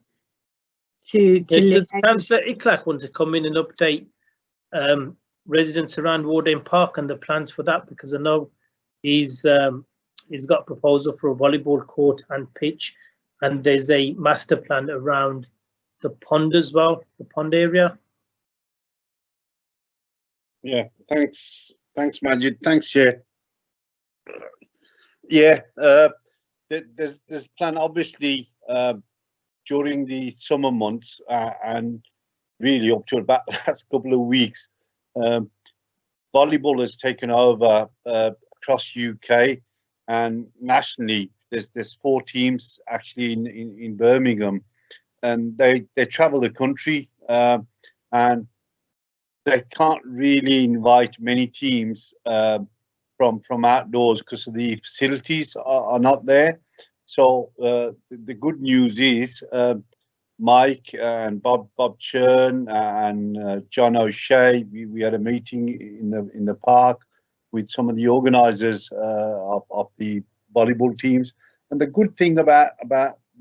to does Councillor Iclach want to come in and update residents around Warden Park and the plans for that? Because I know he's got a proposal for a volleyball court and pitch, and there's a master plan around the pond as well, the pond area. Yeah, thanks, Majid. Thanks, Chair. Yeah, there's plan obviously during the summer months and really up to about the last couple of weeks. Volleyball has taken over across UK and nationally. There's 4 teams actually in Birmingham, and they travel the country and they can't really invite many teams from outdoors because the facilities are not there. So the good news is Mike and Bob Churn and John O'Shea, we had a meeting in the park with some of the organisers of the volleyball teams. And the good thing about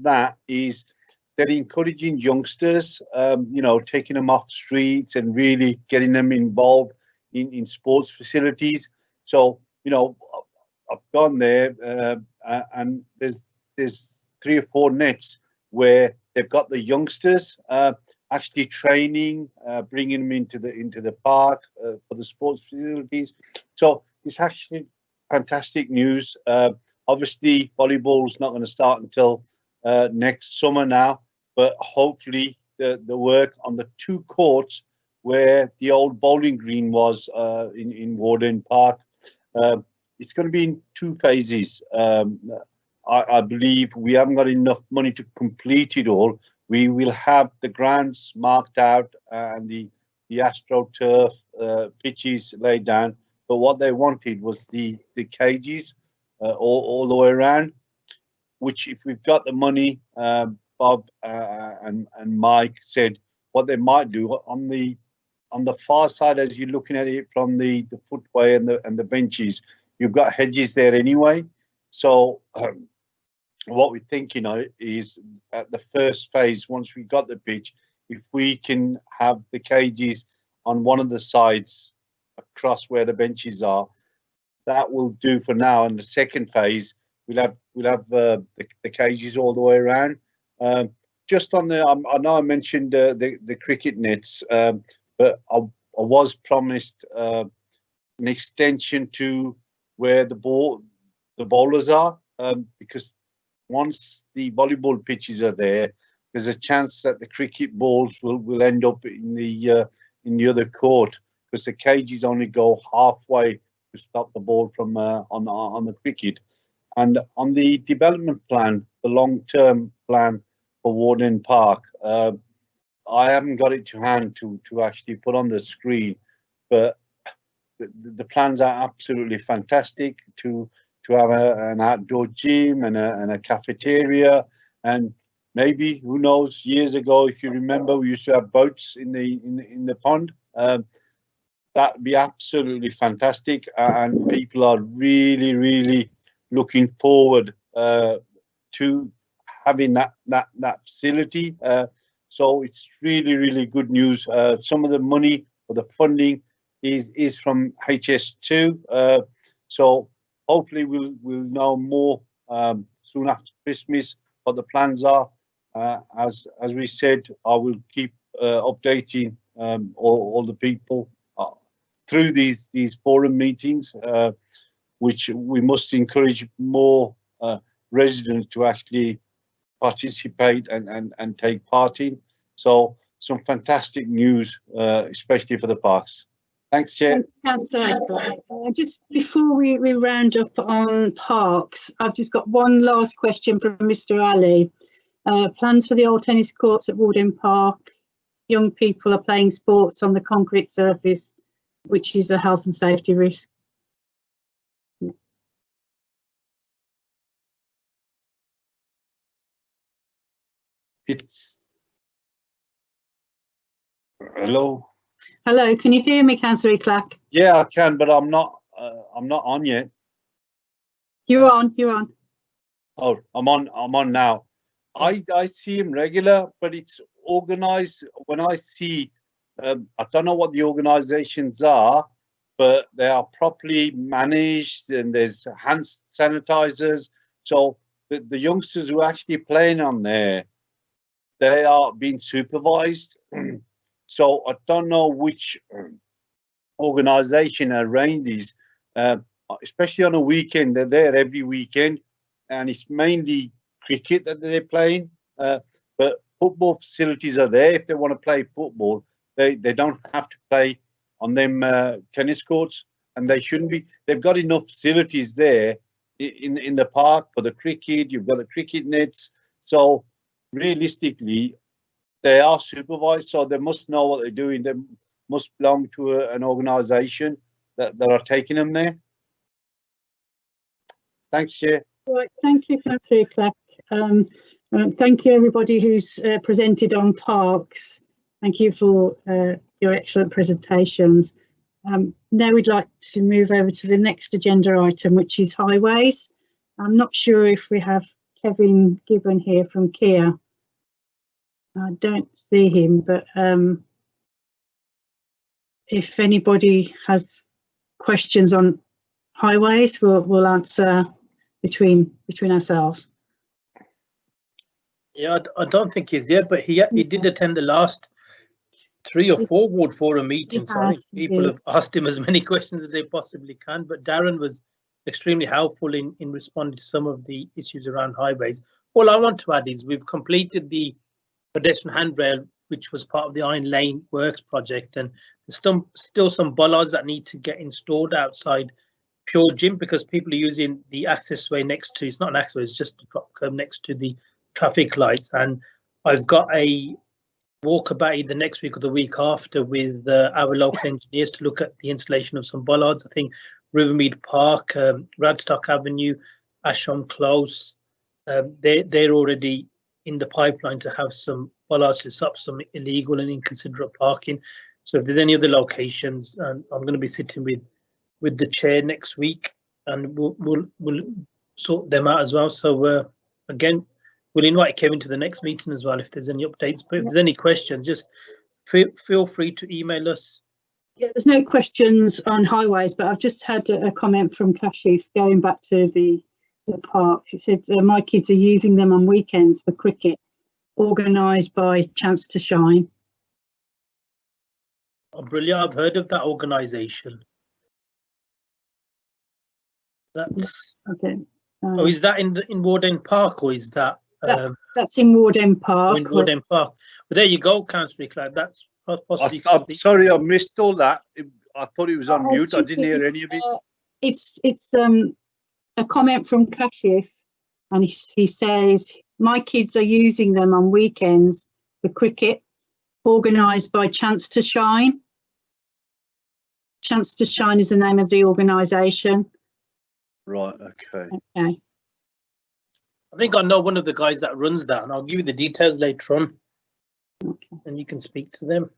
that is they're encouraging youngsters, you know, taking them off streets and really getting them involved in sports facilities. So, you know, I've gone there and there's 3 or 4 nets where they've got the youngsters actually training, bringing them into the park for the sports facilities. So it's actually fantastic news. Obviously, volleyball's not going to start until next summer now. But hopefully the work on the 2 courts where the old bowling green was in Warden Park, it's going to be in 2 phases. I believe we haven't got enough money to complete it all. We will have the grounds marked out and the AstroTurf pitches laid down. But what they wanted was the cages all the way around, which if we've got the money, Bob and Mike said what they might do on the far side as you're looking at it from the footway and the benches, you've got hedges there anyway. So what we're thinking of is at the first phase, once we got the pitch, if we can have the cages on one of the sides across where the benches are, that will do for now. And the second phase, we'll have the cages all the way around. Just on the, I know I mentioned the cricket nets, but I was promised an extension to where the bowlers are, because once the volleyball pitches are there, there's a chance that the cricket balls will end up in the other court, because the cages only go halfway to stop the ball from on the cricket. And on the development plan, the long-term plan for Warden Park, I haven't got it to hand to actually put on the screen, but the plans are absolutely fantastic to have an outdoor gym and a cafeteria, and maybe, who knows, years ago, if you remember, we used to have boats in the pond. That'd be absolutely fantastic, and people are really looking forward to having that facility. So it's really good news. Some of the money or the funding is from HS2. So hopefully we'll know more soon after Christmas what the plans are. As we said, I will keep updating all the people through these forum meetings, which we must encourage more residents to actually participate and take part in. So some fantastic news, especially for the parks. Thanks, Chair. Just before we round up on parks, I've just got one last question from Mr. Ali. Plans for the old tennis courts at Warden Park. Young people are playing sports on the concrete surface, which is a health and safety risk. Hello. Hello, can you hear me, Councillor Clack? Yeah, I can, but I'm not on yet. You're on. Oh, I'm on now. I see him regular, but it's organised. When I see, I don't know what the organisations are, but they are properly managed, and there's hand sanitizers. So the youngsters who are actually playing on there, they are being supervised. So I don't know which organisation arranged these, especially on a weekend. They're there every weekend, and it's mainly cricket that they're playing. But football facilities are there if they want to play football. They don't have to play on them tennis courts, and they shouldn't be. They've got enough facilities there in the park for the cricket. You've got the cricket nets. So realistically, they are supervised, so they must know what they're doing. They must belong to an organisation that are taking them there. Thanks, Chair. Right, thank you, Councillor Clack. Thank you, everybody who's presented on parks. Thank you for your excellent presentations. Now we'd like to move over to the next agenda item, which is highways. I'm not sure if we have Kevin Gibbon here from Kia. I don't see him, but if anybody has questions on highways, we'll answer between ourselves. Yeah, I don't think he's there, but he did attend the last 3 or 4 Ward Forum meetings. So I think people have asked him as many questions as they possibly can. But Darren was extremely helpful in responding to some of the issues around highways. All I want to add is we've completed the pedestrian handrail, which was part of the Iron Lane Works project, and there's still some bollards that need to get installed outside Pure Gym, because people are using the access way next to, it's not an access way, it's just a drop curb next to the traffic lights. And I've got a walkabout either next week or the week after with our local engineers to look at the installation of some bollards. I think Rivermead Park, Radstock Avenue, Asham Close, they're already in the pipeline to have some bollards to stop some illegal and inconsiderate parking. So if there's any other locations, I'm going to be sitting with the chair next week, and we'll sort them out as well. So again, we'll invite Kevin to the next meeting as well if there's any updates. But if there's any questions, just feel free to email us. Yeah, there's no questions on highways, but I've just had a comment from Kashif going back to the parks. He said my kids are using them on weekends for cricket, organised by Chance to Shine. Oh, brilliant! I've heard of that organisation. That's okay. Oh, is that in Ward End Park, or is that that's in Ward End Park. in Ward End Park? Well, there you go, Councillor Clark. That's possibly. I'm sorry, I missed all that. I thought it was on mute. I think didn't hear any of it. It's a comment from Kashif, and he says, my kids are using them on weekends for cricket, organised by Chance to Shine. Chance to Shine is the name of the organisation. Right, okay. Okay. I think I know one of the guys that runs that, and I'll give you the details later on, Okay. and you can speak to them.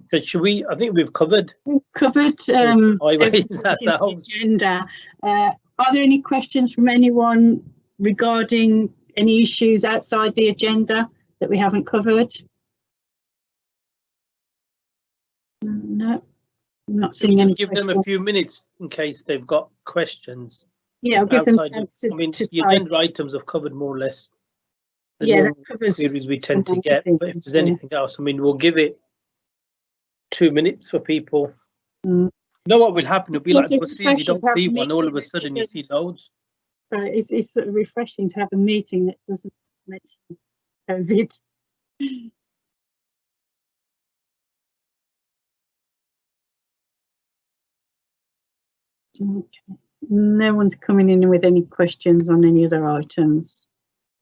Because should we? I think we've covered. Highways ourselves. Agenda. Are there any questions from anyone regarding any issues outside the agenda that we haven't covered? No, I'm not seeing any. Give them a few minutes in case they've got questions. Yeah, I'll give them a chance to, I mean, to the type. agenda items have covered more or less the Yeah, that normal covers queries we tend to some get. things, But if there's yeah. anything else, I mean, we'll give it 2 minutes for people. Mm. You know what will happen? It'll be like It's buses. You don't refreshing to see have a one, all of a meeting sudden you that see loads. It's sort of refreshing to have a meeting that doesn't mention COVID. Okay. No one's coming in with any questions on any other items.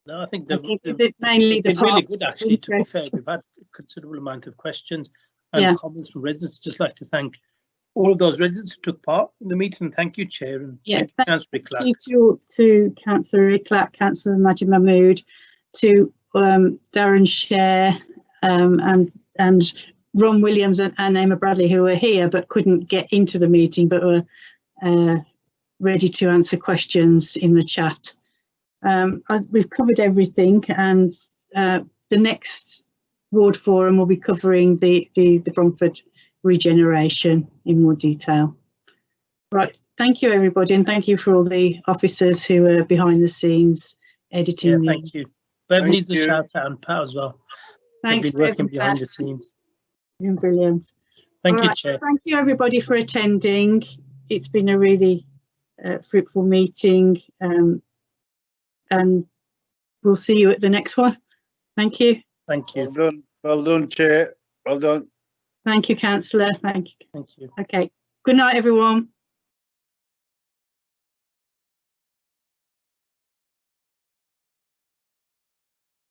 No, I think I think mainly the been really parts good actually. To be fair, interest. we've had a considerable amount of questions and Yeah. comments from residents. Just like to thank all of those residents who took part in the meeting. Thank you, Chair, and Yeah, thank you, Councillor Clark. Thank you to Councillor Clark, Councillor Majid Mahmood, to Darren Share, and Ron Williams and Emma Bradley, who were here but couldn't get into the meeting, but were ready to answer questions in the chat. We've covered everything, and the next ward forum will be covering the Bromford regeneration in more detail. Right, thank you everybody, and thank you for all the officers who are behind the scenes editing. Yeah, thank you. Bev needs a you. shout out and Pat as well. Thanks, They've been working Bev and behind Pat. the scenes. You're brilliant. Thank All you, right, Chair. thank you everybody for attending. It's been a really fruitful meeting, and we'll see you at the next one. Thank you. Thank you. Well done, Chair. Well done. Thank you, Councillor. Thank you. Thank you. Okay. Good night, everyone.